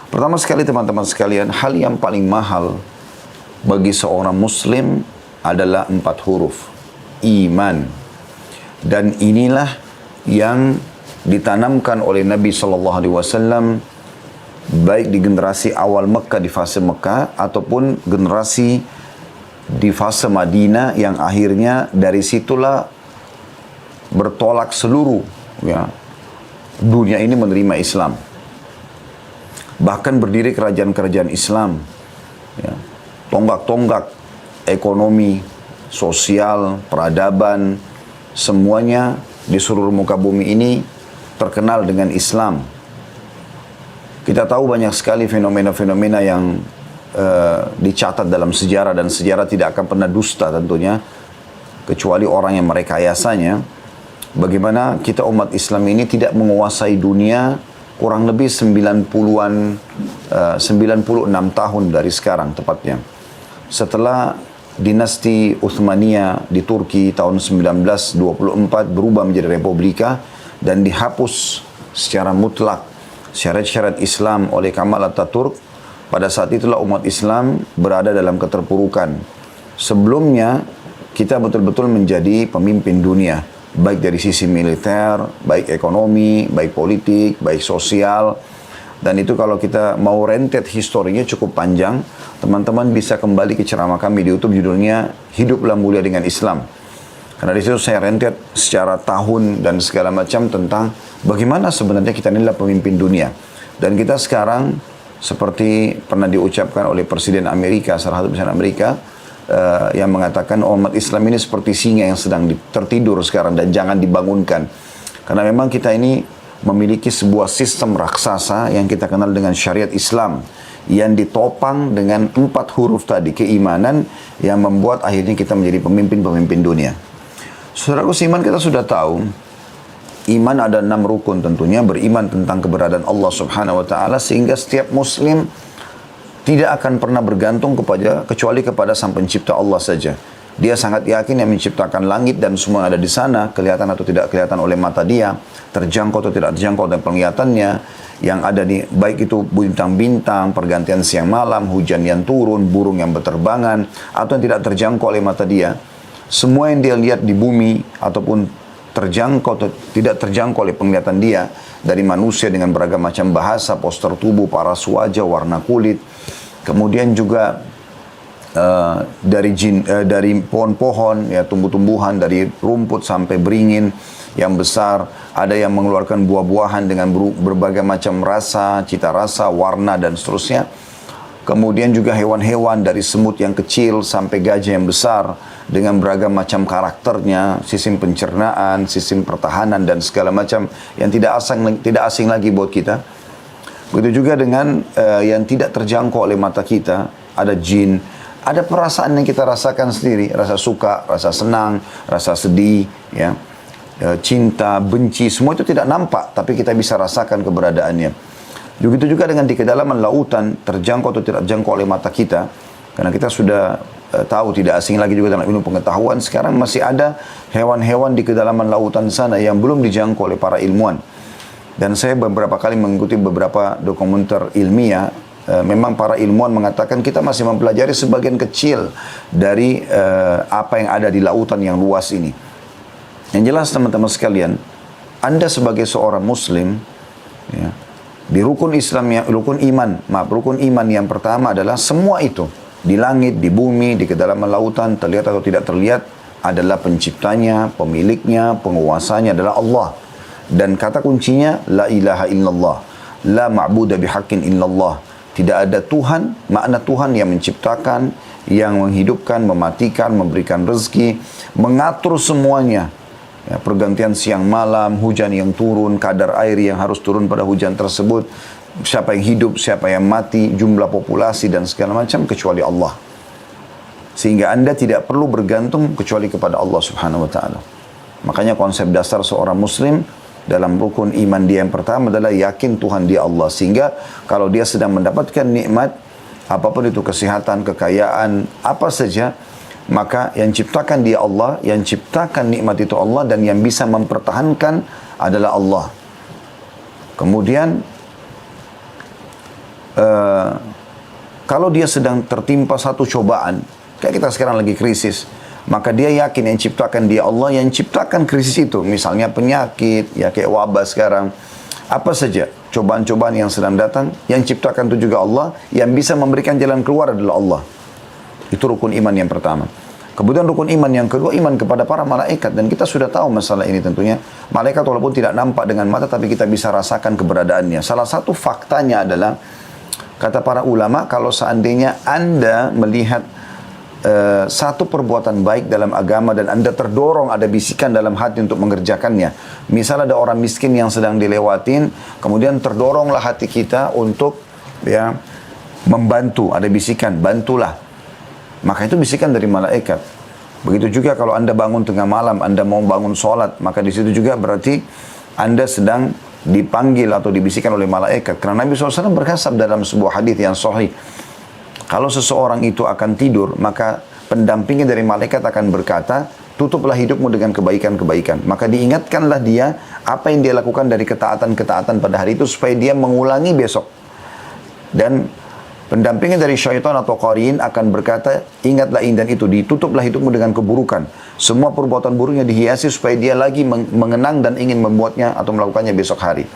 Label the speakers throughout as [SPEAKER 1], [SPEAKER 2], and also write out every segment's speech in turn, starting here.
[SPEAKER 1] Pertama sekali teman-teman sekalian, hal yang paling mahal bagi seorang muslim adalah 4 huruf. Iman. Dan inilah yang ditanamkan oleh Nabi SAW baik di generasi awal Mekah, di fase Mekah, ataupun generasi di fase Madinah yang akhirnya dari situlah bertolak seluruh dunia ini menerima Islam. Bahkan berdiri kerajaan-kerajaan Islam, tonggak-tonggak ekonomi, sosial, peradaban, semuanya di seluruh muka bumi ini terkenal dengan Islam. Kita tahu banyak sekali fenomena-fenomena yang dicatat dalam sejarah, dan sejarah tidak akan pernah dusta tentunya, kecuali orang yang merekayasanya. Bagaimana kita umat Islam ini tidak menguasai dunia kurang lebih 96 tahun dari sekarang tepatnya. Setelah dinasti Utsmaniyah di Turki tahun 1924 berubah menjadi republika dan dihapus secara mutlak syariat-syariat Islam oleh Kemal Atatürk, pada saat itulah umat Islam berada dalam keterpurukan. Sebelumnya kita betul-betul menjadi pemimpin dunia, baik dari sisi militer, baik ekonomi, baik politik, baik sosial. Dan itu kalau kita mau rentet historinya cukup panjang, teman-teman bisa kembali ke ceramah kami di YouTube, judulnya Hiduplah Mulia dengan Islam. Karena di situ saya rentet secara tahun dan segala macam tentang bagaimana sebenarnya kita inilah pemimpin dunia. Dan kita sekarang seperti pernah diucapkan oleh Presiden Amerika, salah satu Presiden Amerika, yang mengatakan umat Islam ini seperti singa yang sedang tertidur sekarang dan jangan dibangunkan. Karena memang kita ini memiliki sebuah sistem raksasa yang kita kenal dengan syariat Islam, yang ditopang dengan 4 huruf tadi, keimanan, yang membuat akhirnya kita menjadi pemimpin-pemimpin dunia. Saudaraku seiman, kita sudah tahu iman ada 6 rukun tentunya, beriman tentang keberadaan Allah Subhanahu wa taala, sehingga setiap muslim tidak akan pernah bergantung kecuali kepada Sang Pencipta Allah saja. Dia sangat yakin yang menciptakan langit dan semua ada di sana, kelihatan atau tidak kelihatan oleh mata dia, terjangkau atau tidak terjangkau oleh penglihatannya, yang ada di baik itu bintang-bintang, pergantian siang malam, hujan yang turun, burung yang berterbangan, atau yang tidak terjangkau oleh mata dia. Semua yang dia lihat di bumi ataupun terjangkau atau tidak terjangkau oleh penglihatan dia, dari manusia dengan beragam macam bahasa, postur tubuh, paras wajah, warna kulit, kemudian juga dari pohon-pohon, tumbuh-tumbuhan, dari rumput sampai beringin yang besar, ada yang mengeluarkan buah-buahan dengan berbagai macam rasa, cita rasa, warna dan seterusnya. Kemudian juga hewan-hewan dari semut yang kecil sampai gajah yang besar dengan beragam macam karakternya, sistem pencernaan, sistem pertahanan dan segala macam yang tidak asing lagi buat kita. Begitu juga dengan yang tidak terjangkau oleh mata kita, ada jin, ada perasaan yang kita rasakan sendiri, rasa suka, rasa senang, rasa sedih, cinta, benci, semua itu tidak nampak, tapi kita bisa rasakan keberadaannya. Begitu juga dengan di kedalaman lautan, terjangkau atau tidak terjangkau oleh mata kita, karena kita sudah tahu, tidak asing lagi juga dalam ilmu pengetahuan, sekarang masih ada hewan-hewan di kedalaman lautan sana yang belum dijangkau oleh para ilmuwan. Dan saya beberapa kali mengikuti beberapa dokumenter ilmiah, memang para ilmuwan mengatakan kita masih mempelajari sebagian kecil dari apa yang ada di lautan yang luas ini. Yang jelas teman-teman sekalian, Anda sebagai seorang muslim, di rukun rukun iman yang pertama adalah semua itu, di langit, di bumi, di kedalaman lautan, terlihat atau tidak terlihat, adalah penciptanya, pemiliknya, penguasanya adalah Allah. Dan kata kuncinya, la ilaha illallah, la ma'buda bihaqqin illallah. Tidak ada Tuhan, makna Tuhan yang menciptakan, yang menghidupkan, mematikan, memberikan rezeki, mengatur semuanya. Pergantian siang malam, hujan yang turun, kadar air yang harus turun pada hujan tersebut, siapa yang hidup, siapa yang mati, jumlah populasi dan segala macam, kecuali Allah. Sehingga Anda tidak perlu bergantung kecuali kepada Allah Subhanahu wa taala. Makanya konsep dasar seorang muslim dalam rukun iman dia yang pertama adalah yakin Tuhan dia Allah. Sehingga kalau dia sedang mendapatkan nikmat, apapun itu, kesehatan, kekayaan, apa saja, maka yang ciptakan dia Allah, yang ciptakan nikmat itu Allah, dan yang bisa mempertahankan adalah Allah. Kemudian eh, kalau dia sedang tertimpa satu cobaan, kayak kita sekarang lagi krisis, maka dia yakin yang ciptakan dia Allah yang ciptakan krisis itu. Misalnya penyakit, ya kayak wabah sekarang. Apa saja cobaan-cobaan yang sedang datang, yang ciptakan itu juga Allah, yang bisa memberikan jalan keluar adalah Allah. Itu rukun iman yang pertama. Kemudian rukun iman yang kedua, iman kepada para malaikat. Dan kita sudah tahu masalah ini tentunya. Malaikat walaupun tidak nampak dengan mata, tapi kita bisa rasakan keberadaannya. Salah satu faktanya adalah, kata para ulama, kalau seandainya Anda melihat satu perbuatan baik dalam agama dan Anda terdorong, ada bisikan dalam hati untuk mengerjakannya. Misal ada orang miskin yang sedang dilewatin, kemudian terdoronglah hati kita untuk ya membantu, ada bisikan, bantulah. Maka itu bisikan dari malaikat. Begitu juga kalau Anda bangun tengah malam, Anda mau bangun sholat, maka di situ juga berarti Anda sedang dipanggil atau dibisikkan oleh malaikat. Karena Nabi SAW berkasab dalam sebuah hadis yang sahih, kalau seseorang itu akan tidur, maka pendampingnya dari malaikat akan berkata, tutuplah hidupmu dengan kebaikan-kebaikan. Maka diingatkanlah dia apa yang dia lakukan dari ketaatan-ketaatan pada hari itu supaya dia mengulangi besok. Dan pendampingnya dari syaitan atau qarin akan berkata, ingatlah ini dan itu, ditutuplah hidupmu dengan keburukan. Semua perbuatan buruknya dihiasi supaya dia lagi mengenang dan ingin membuatnya atau melakukannya besok hari.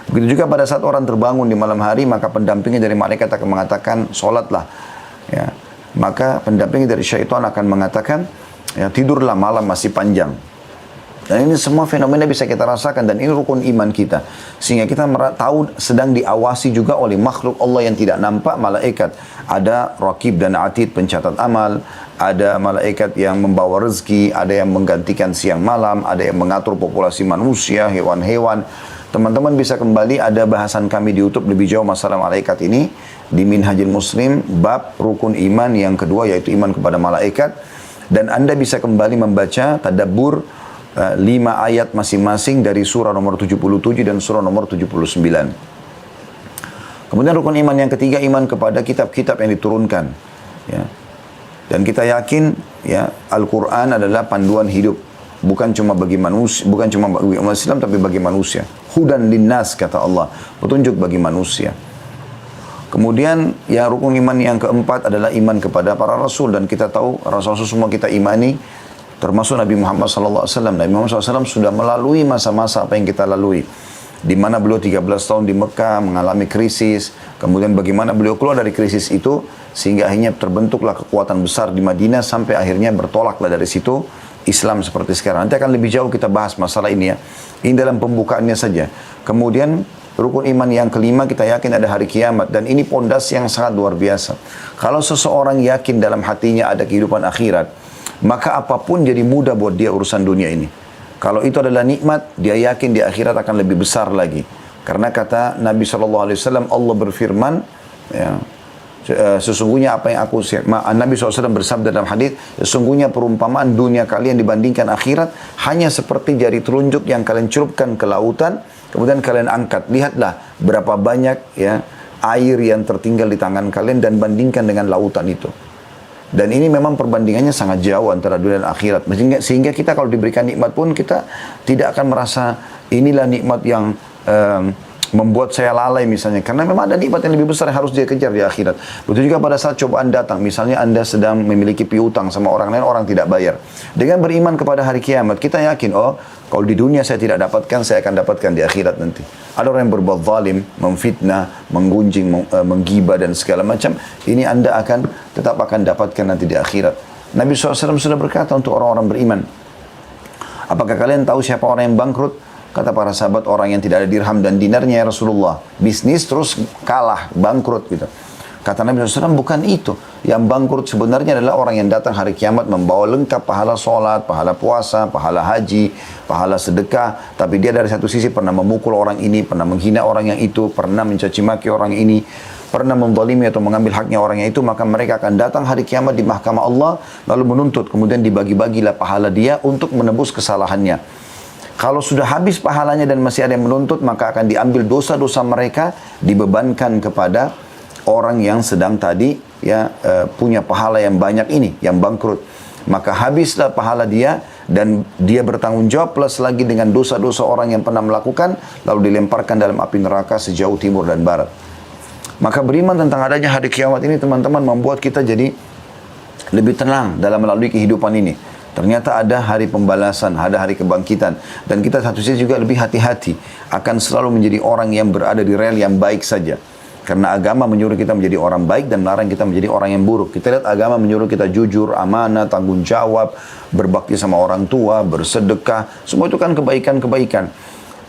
[SPEAKER 1] Begitu juga pada saat orang terbangun di malam hari, maka pendampingnya dari malaikat akan mengatakan, sholatlah. Ya. Maka pendampingnya dari syaitan akan mengatakan, ya, tidurlah, malam masih panjang. Dan ini semua fenomena bisa kita rasakan, dan ini rukun iman kita. Sehingga kita tahu sedang diawasi juga oleh makhluk Allah yang tidak nampak, malaikat. Ada Raqib dan Atid, pencatat amal. Ada malaikat yang membawa rezeki, ada yang menggantikan siang malam, ada yang mengatur populasi manusia, hewan-hewan. Teman-teman bisa kembali, ada bahasan kami di YouTube lebih jauh masalah malaikat ini di Minhajul Muslim bab rukun iman yang kedua, yaitu iman kepada malaikat. Dan Anda bisa kembali membaca tadabbur 5 ayat masing-masing dari surah nomor 77 dan surah nomor 79. Kemudian rukun iman yang ketiga, iman kepada kitab-kitab yang diturunkan, ya. Dan kita yakin, ya, Al-Quran adalah panduan hidup. Bukan cuma bagi manusia, bukan cuma bagi umat Islam, tapi bagi manusia. Hudan linnas, kata Allah, petunjuk bagi manusia. Kemudian ya rukun iman yang keempat adalah iman kepada para rasul, dan kita tahu rasul-rasul semua kita imani, termasuk Nabi Muhammad SAW. Nabi Muhammad SAW sudah melalui masa-masa apa yang kita lalui, di mana beliau 13 tahun di Mekah mengalami krisis, kemudian bagaimana beliau keluar dari krisis itu sehingga akhirnya terbentuklah kekuatan besar di Madinah, sampai akhirnya bertolaklah dari situ Islam seperti sekarang. Nanti akan lebih jauh kita bahas masalah ini, ya. Ini dalam pembukaannya saja. Kemudian rukun iman yang kelima, kita yakin ada hari kiamat, dan ini pondasi yang sangat luar biasa. Kalau seseorang yakin dalam hatinya ada kehidupan akhirat, maka apapun jadi mudah buat dia urusan dunia ini. Kalau itu adalah nikmat, dia yakin di akhirat akan lebih besar lagi. Karena kata Nabi SAW, Allah berfirman, ya, sesungguhnya apa yang Nabi SAW bersabda dalam hadis, sesungguhnya perumpamaan dunia kalian dibandingkan akhirat hanya seperti jari telunjuk yang kalian celupkan ke lautan, kemudian kalian angkat. Lihatlah berapa banyak, ya, air yang tertinggal di tangan kalian, dan bandingkan dengan lautan itu. Dan ini memang perbandingannya sangat jauh antara dunia dan akhirat. Sehingga kita kalau diberikan nikmat pun kita tidak akan merasa inilah nikmat yang membuat saya lalai misalnya. Karena memang ada nikmat yang lebih besar yang harus dia kejar di akhirat. Betul juga pada saat cobaan datang. Misalnya Anda sedang memiliki piutang sama orang lain, orang tidak bayar. Dengan beriman kepada hari kiamat, kita yakin, oh kalau di dunia saya tidak dapatkan, saya akan dapatkan di akhirat nanti. Ada orang yang berbuat zalim, memfitnah, menggunjing, menggibah dan segala macam. Ini Anda tetap akan dapatkan nanti di akhirat. Nabi SAW sudah berkata untuk orang-orang beriman, apakah kalian tahu siapa orang yang bangkrut? Kata para sahabat, orang yang tidak ada dirham dan dinarnya, ya Rasulullah. Bisnis terus kalah, bangkrut gitu. Kata Nabi SAW, bukan itu. Yang bangkrut sebenarnya adalah orang yang datang hari kiamat membawa lengkap pahala sholat, pahala puasa, pahala haji, pahala sedekah. Tapi dia dari satu sisi pernah memukul orang ini, pernah menghina orang yang itu, pernah mencaci maki orang ini, pernah menzalimi atau mengambil haknya orang yang itu. Maka mereka akan datang hari kiamat di mahkamah Allah, lalu menuntut. Kemudian dibagi-bagilah pahala dia untuk menebus kesalahannya. Kalau sudah habis pahalanya dan masih ada yang menuntut, maka akan diambil dosa-dosa mereka, dibebankan kepada orang yang sedang tadi, ya, punya pahala yang banyak ini, yang bangkrut. Maka habislah pahala dia, dan dia bertanggung jawab plus lagi dengan dosa-dosa orang yang pernah melakukan, lalu dilemparkan dalam api neraka sejauh timur dan barat. Maka beriman tentang adanya hari kiamat ini teman-teman membuat kita jadi lebih tenang dalam melalui kehidupan ini. Ternyata ada hari pembalasan, ada hari kebangkitan. Dan kita satu sisi juga lebih hati-hati akan selalu menjadi orang yang berada di rel yang baik saja. Karena agama menyuruh kita menjadi orang baik dan melarang kita menjadi orang yang buruk. Kita lihat agama menyuruh kita jujur, amanah, tanggung jawab, berbakti sama orang tua, bersedekah. Semua itu kan kebaikan-kebaikan.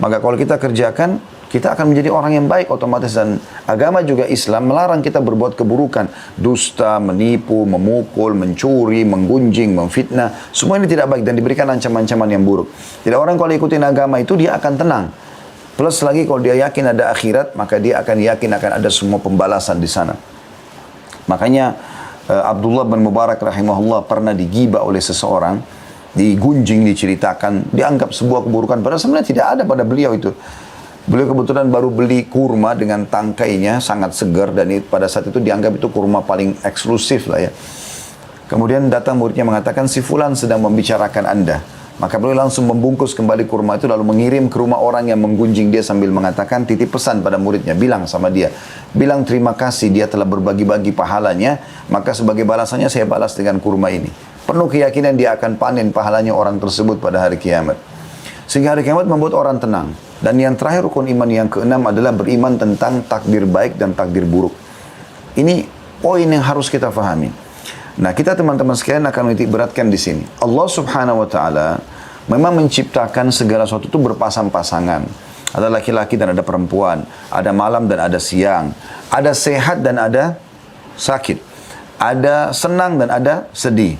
[SPEAKER 1] Maka kalau kita kerjakan, kita akan menjadi orang yang baik otomatis. Dan agama juga Islam melarang kita berbuat keburukan. Dusta, menipu, memukul, mencuri, menggunjing, memfitnah. Semua ini tidak baik dan diberikan ancaman-ancaman yang buruk. Jadi orang kalau ikutin agama itu dia akan tenang. Plus lagi kalau dia yakin ada akhirat, maka dia akan yakin akan ada semua pembalasan di sana. Makanya Abdullah bin Mubarak rahimahullah pernah digibah oleh seseorang, digunjing, diceritakan, dianggap sebuah keburukan. Padahal sebenarnya tidak ada pada beliau itu. Beliau kebetulan baru beli kurma dengan tangkainya, sangat segar, dan pada saat itu dianggap itu kurma paling eksklusif lah ya. Kemudian datang muridnya mengatakan, si fulan sedang membicarakan Anda. Maka beliau langsung membungkus kembali kurma itu lalu mengirim ke rumah orang yang menggunjing dia sambil mengatakan titip pesan pada muridnya. Bilang sama dia, bilang terima kasih dia telah berbagi-bagi pahalanya, maka sebagai balasannya saya balas dengan kurma ini. Penuh keyakinan dia akan panen pahalanya orang tersebut pada hari kiamat. Sehingga hari kiamat membuat orang tenang. Dan yang terakhir rukun iman yang keenam adalah beriman tentang takdir baik dan takdir buruk. Ini poin yang harus kita fahami. Nah, kita teman-teman sekalian akan menitik beratkan di sini. Allah Subhanahu wa taala memang menciptakan segala sesuatu itu berpasang-pasangan. Ada laki-laki dan ada perempuan, ada malam dan ada siang, ada sehat dan ada sakit, ada senang dan ada sedih,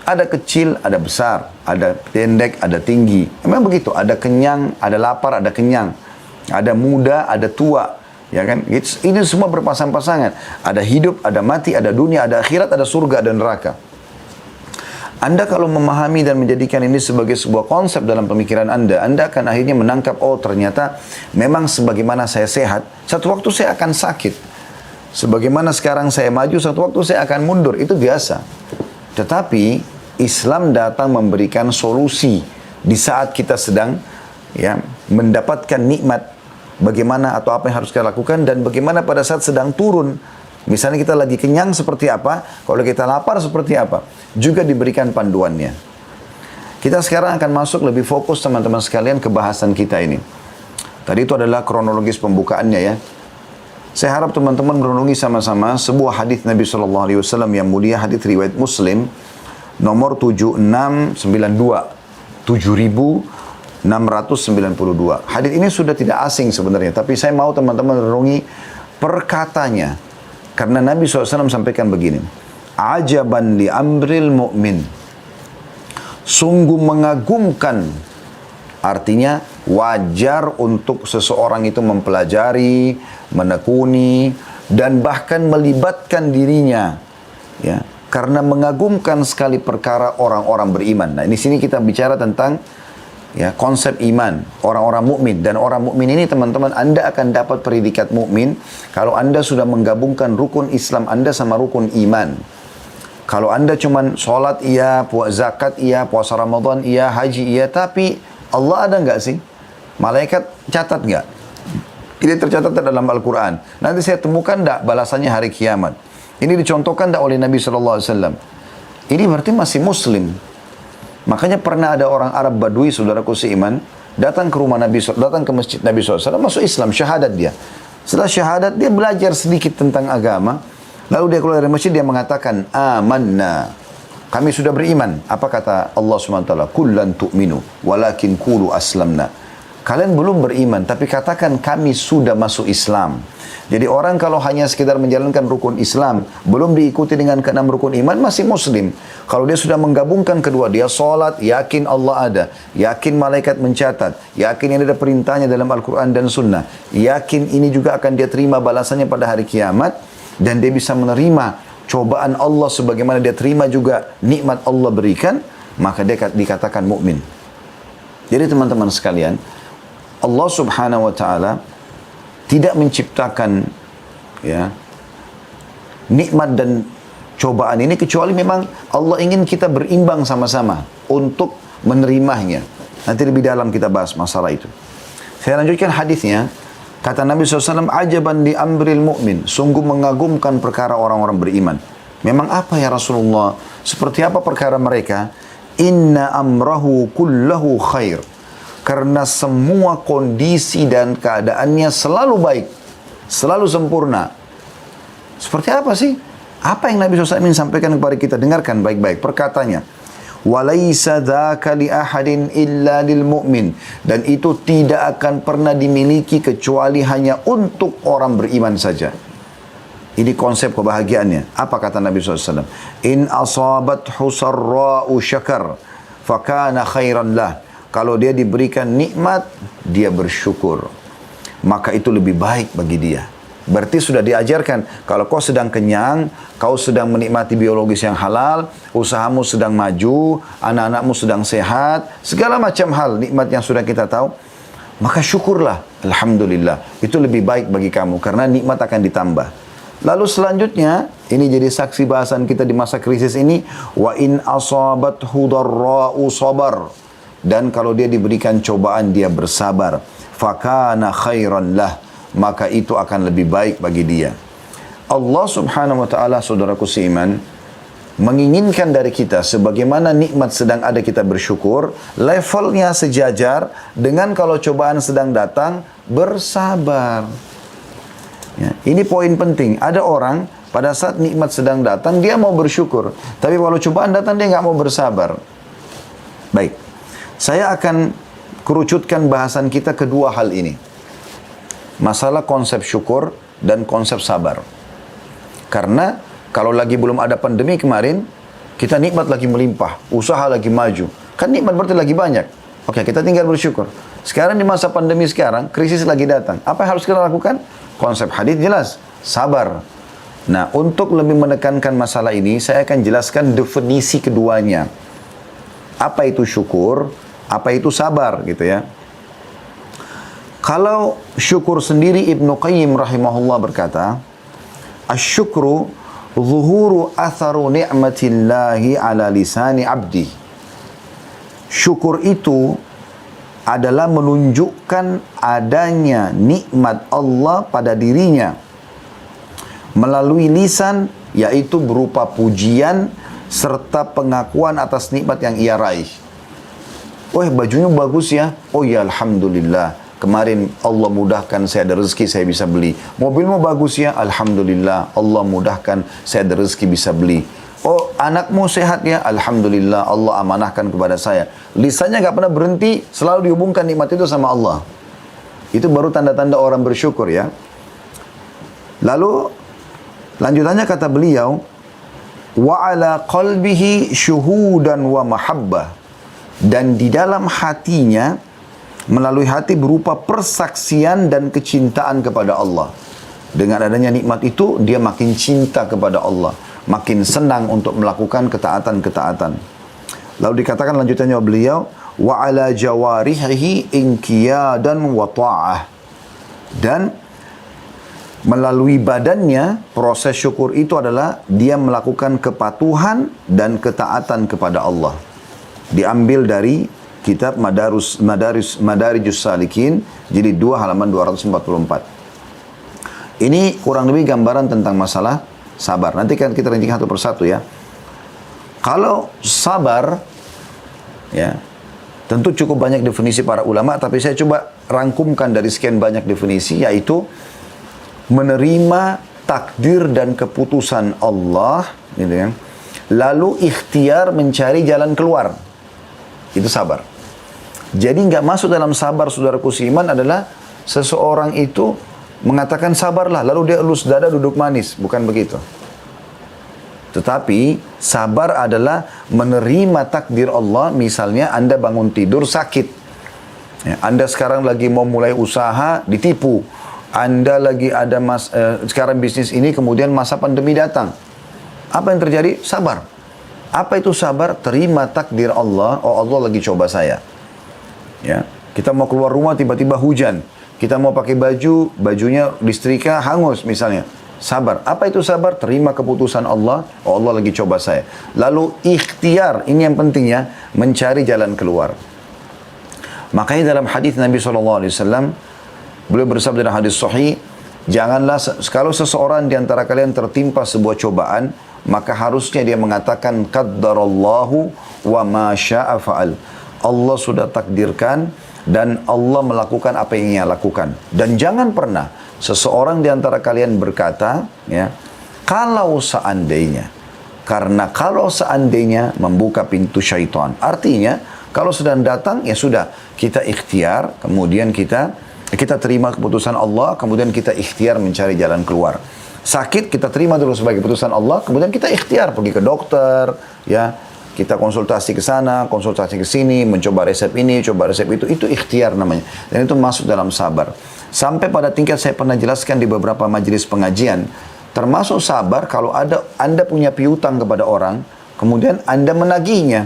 [SPEAKER 1] ada kecil, ada besar, ada pendek, ada tinggi. Memang begitu, ada kenyang, ada lapar, ada kenyang, ada muda, ada tua. Ya kan? Ini semua berpasang-pasangan. Ada hidup, ada mati, ada dunia, ada akhirat, ada surga dan neraka. Anda kalau memahami dan menjadikan ini sebagai sebuah konsep dalam pemikiran Anda akan akhirnya menangkap, oh ternyata memang sebagaimana saya sehat, satu waktu saya akan sakit. Sebagaimana sekarang saya maju, satu waktu saya akan mundur. Itu biasa. Tetapi Islam datang memberikan solusi di saat kita sedang ya mendapatkan nikmat. Bagaimana atau apa yang harus kita lakukan dan bagaimana pada saat sedang turun. Misalnya kita lagi kenyang seperti apa, kalau kita lapar seperti apa. Juga diberikan panduannya. Kita sekarang akan masuk lebih fokus teman-teman sekalian ke bahasan kita ini. Tadi itu adalah kronologis pembukaannya ya. Saya harap teman-teman merenungi sama-sama sebuah hadis Nabi SAW yang mulia, hadis riwayat Muslim nomor 7692. 692. Hadis ini sudah tidak asing sebenarnya, tapi saya mau teman-teman renungi perkatanya. Karena Nabi SAW sampaikan begini, ajaban li amril mu'min. Sungguh mengagumkan, artinya wajar untuk seseorang itu mempelajari, menekuni, dan bahkan melibatkan dirinya. Ya, karena mengagumkan sekali perkara orang-orang beriman. Nah, di sini kita bicara tentang ya konsep iman orang-orang mukmin, dan orang mukmin ini teman-teman Anda akan dapat predikat mukmin kalau Anda sudah menggabungkan rukun Islam Anda sama rukun iman. Kalau Anda cuman sholat iya, zakat iya, puasa Ramadan iya, haji iya, tapi Allah ada nggak sih? Malaikat catat nggak? Ini tercatat dalam Al-Quran. Nanti saya temukan nggak balasannya hari kiamat? Ini dicontohkan nggak oleh Nabi SAW? Ini berarti masih Muslim. Makanya pernah ada orang Arab Badui, saudaraku seiman, datang ke rumah Nabi, datang ke masjid Nabi SAW, masuk Islam, syahadat dia. Setelah syahadat, dia belajar sedikit tentang agama. Lalu dia keluar dari masjid, dia mengatakan, amanna. Kami sudah beriman. Apa kata Allah SWT? Kullan tu'minu, walakin kulu aslamna. Kalian belum beriman, tapi katakan kami sudah masuk Islam. Jadi orang kalau hanya sekedar menjalankan rukun Islam, belum diikuti dengan keenam rukun iman, masih Muslim. Kalau dia sudah menggabungkan kedua, dia sholat, yakin Allah ada, yakin malaikat mencatat, yakin ini ada perintahnya dalam Al-Quran dan Sunnah, yakin ini juga akan dia terima balasannya pada hari kiamat, dan dia bisa menerima cobaan Allah sebagaimana dia terima juga nikmat Allah berikan, maka dia dikatakan mukmin. Jadi teman-teman sekalian, Allah Subhanahu wa taala tidak menciptakan ya nikmat dan cobaan ini kecuali memang Allah ingin kita berimbang sama-sama untuk menerimanya. Nanti lebih dalam kita bahas masalah itu. Saya lanjutkan hadisnya. Kata Nabi SAW, ajaban di amril mu'min. Sungguh mengagumkan perkara orang-orang beriman. Memang apa ya Rasulullah? Seperti apa perkara mereka? Inna amrahu kullahu khair. Karena semua kondisi dan keadaannya selalu baik. Selalu sempurna. Seperti apa sih? Apa yang Nabi SAW sampaikan kepada kita? Dengarkan baik-baik perkatanya. Walaysa dzaka li ahadin illa lil mu'min, dan itu tidak akan pernah dimiliki kecuali hanya untuk orang beriman saja. Ini konsep kebahagiaannya. Apa kata Nabi SAW? In asabathu sarra'u syakar fakana khairan lah. Kalau dia diberikan nikmat, dia bersyukur, maka itu lebih baik bagi dia. Berarti sudah diajarkan, kalau kau sedang kenyang, kau sedang menikmati biologis yang halal, usahamu sedang maju, anak-anakmu sedang sehat, segala macam hal, nikmat yang sudah kita tahu, maka syukurlah, alhamdulillah. Itu lebih baik bagi kamu, karena nikmat akan ditambah. Lalu selanjutnya, ini jadi saksi bahasan kita di masa krisis ini, wa in asabathu darra'u sabar. Dan kalau dia diberikan cobaan, dia bersabar. Fakana khairan lah. Maka itu akan lebih baik bagi dia. Allah subhanahu wa ta'ala, saudaraku seiman, menginginkan dari kita sebagaimana nikmat sedang ada kita bersyukur, levelnya sejajar dengan kalau cobaan sedang datang, bersabar. Ya, ini poin penting. Ada orang pada saat nikmat sedang datang, dia mau bersyukur. Tapi kalau cobaan datang, dia nggak mau bersabar. Baik, saya akan kerucutkan bahasan kita kedua hal ini. Masalah konsep syukur dan konsep sabar. Karena kalau lagi belum ada pandemi kemarin, kita nikmat lagi melimpah, usaha lagi maju. Kan nikmat berarti lagi banyak. Oke, kita tinggal bersyukur. Sekarang di masa pandemi sekarang, krisis lagi datang. Apa yang harus kita lakukan? Konsep hadis jelas, sabar. Nah, untuk lebih menekankan masalah ini, saya akan jelaskan definisi keduanya. Apa itu syukur, apa itu sabar gitu ya. Kalau syukur sendiri, Ibnu Qayyim rahimahullah berkata, asyukru zuhuru atharu ni'matillahi ala lisani abdi. Syukur itu adalah menunjukkan adanya nikmat Allah pada dirinya melalui lisan, yaitu berupa pujian serta pengakuan atas nikmat yang ia raih. Oh, bajunya bagus ya. Oh ya, alhamdulillah. Kemarin Allah mudahkan saya ada rezeki saya bisa beli. Mobilmu bagus ya, alhamdulillah. Allah mudahkan saya ada rezeki bisa beli. Oh, anakmu sehat ya, alhamdulillah. Allah amanahkan kepada saya. Lisannya gak pernah berhenti, selalu dihubungkan nikmat itu sama Allah. Itu baru tanda-tanda orang bersyukur ya. Lalu lanjutannya kata beliau, wa ala qalbihi syuhudan wa mahabbah. Dan di dalam hatinya, melalui hati berupa persaksian dan kecintaan kepada Allah. Dengan adanya nikmat itu, dia makin cinta kepada Allah, makin senang untuk melakukan ketaatan-ketaatan. Lalu dikatakan lanjutannya beliau, wa ala jawarihi inqiyadan wa ta'ah. Dan melalui badannya, proses syukur itu adalah dia melakukan kepatuhan dan ketaatan kepada Allah. Diambil dari kitab Madarijus Salikin, jilid 2 halaman 244. Ini kurang lebih gambaran tentang masalah sabar. Nanti kan kita rinci satu persatu ya. Kalau sabar, ya, tentu cukup banyak definisi para ulama, tapi saya coba rangkumkan dari sekian banyak definisi, yaitu menerima takdir dan keputusan Allah, gitu kan. Lalu ikhtiar mencari jalan keluar. Itu sabar. Jadi nggak masuk dalam sabar, saudaraku seiman, adalah seseorang itu mengatakan sabarlah, lalu dia elus dada duduk manis. Bukan begitu. Tetapi sabar adalah menerima takdir Allah. Misalnya Anda bangun tidur sakit. Ya, Anda sekarang lagi mau mulai usaha, ditipu. Anda lagi ada sekarang bisnis ini, kemudian masa pandemi datang. Apa yang terjadi? Sabar. Apa itu sabar? Terima takdir Allah. Oh, Allah lagi coba saya. Ya, kita mau keluar rumah tiba-tiba hujan. Kita mau pakai baju, bajunya listrika hangus misalnya. Sabar. Apa itu sabar? Terima keputusan Allah. Oh, Allah lagi coba saya. Lalu ikhtiar, ini yang pentingnya, mencari jalan keluar. Makanya dalam hadis Nabi SAW, Beliau bersabda dalam hadis sahih, janganlah kalau seseorang di antara kalian tertimpa sebuah cobaan, maka harusnya dia mengatakan qaddarallahu wa ma syaa fa'al. Allah sudah takdirkan dan Allah melakukan apa yang Ia lakukan. Dan jangan pernah seseorang di antara kalian berkata, ya, kalau seandainya. Karena kalau seandainya membuka pintu syaitan. Artinya, kalau sedang datang, ya sudah. Kita ikhtiar, kemudian kita terima keputusan Allah, kemudian kita ikhtiar mencari jalan keluar. Sakit, kita terima dulu sebagai keputusan Allah, kemudian kita ikhtiar pergi ke dokter, ya. Kita konsultasi ke sana, konsultasi ke sini, mencoba resep ini, coba resep itu ikhtiar namanya. Dan itu masuk dalam sabar. Sampai pada tingkat saya pernah jelaskan di beberapa majelis pengajian, termasuk sabar kalau Anda punya piutang kepada orang, kemudian Anda menagihnya.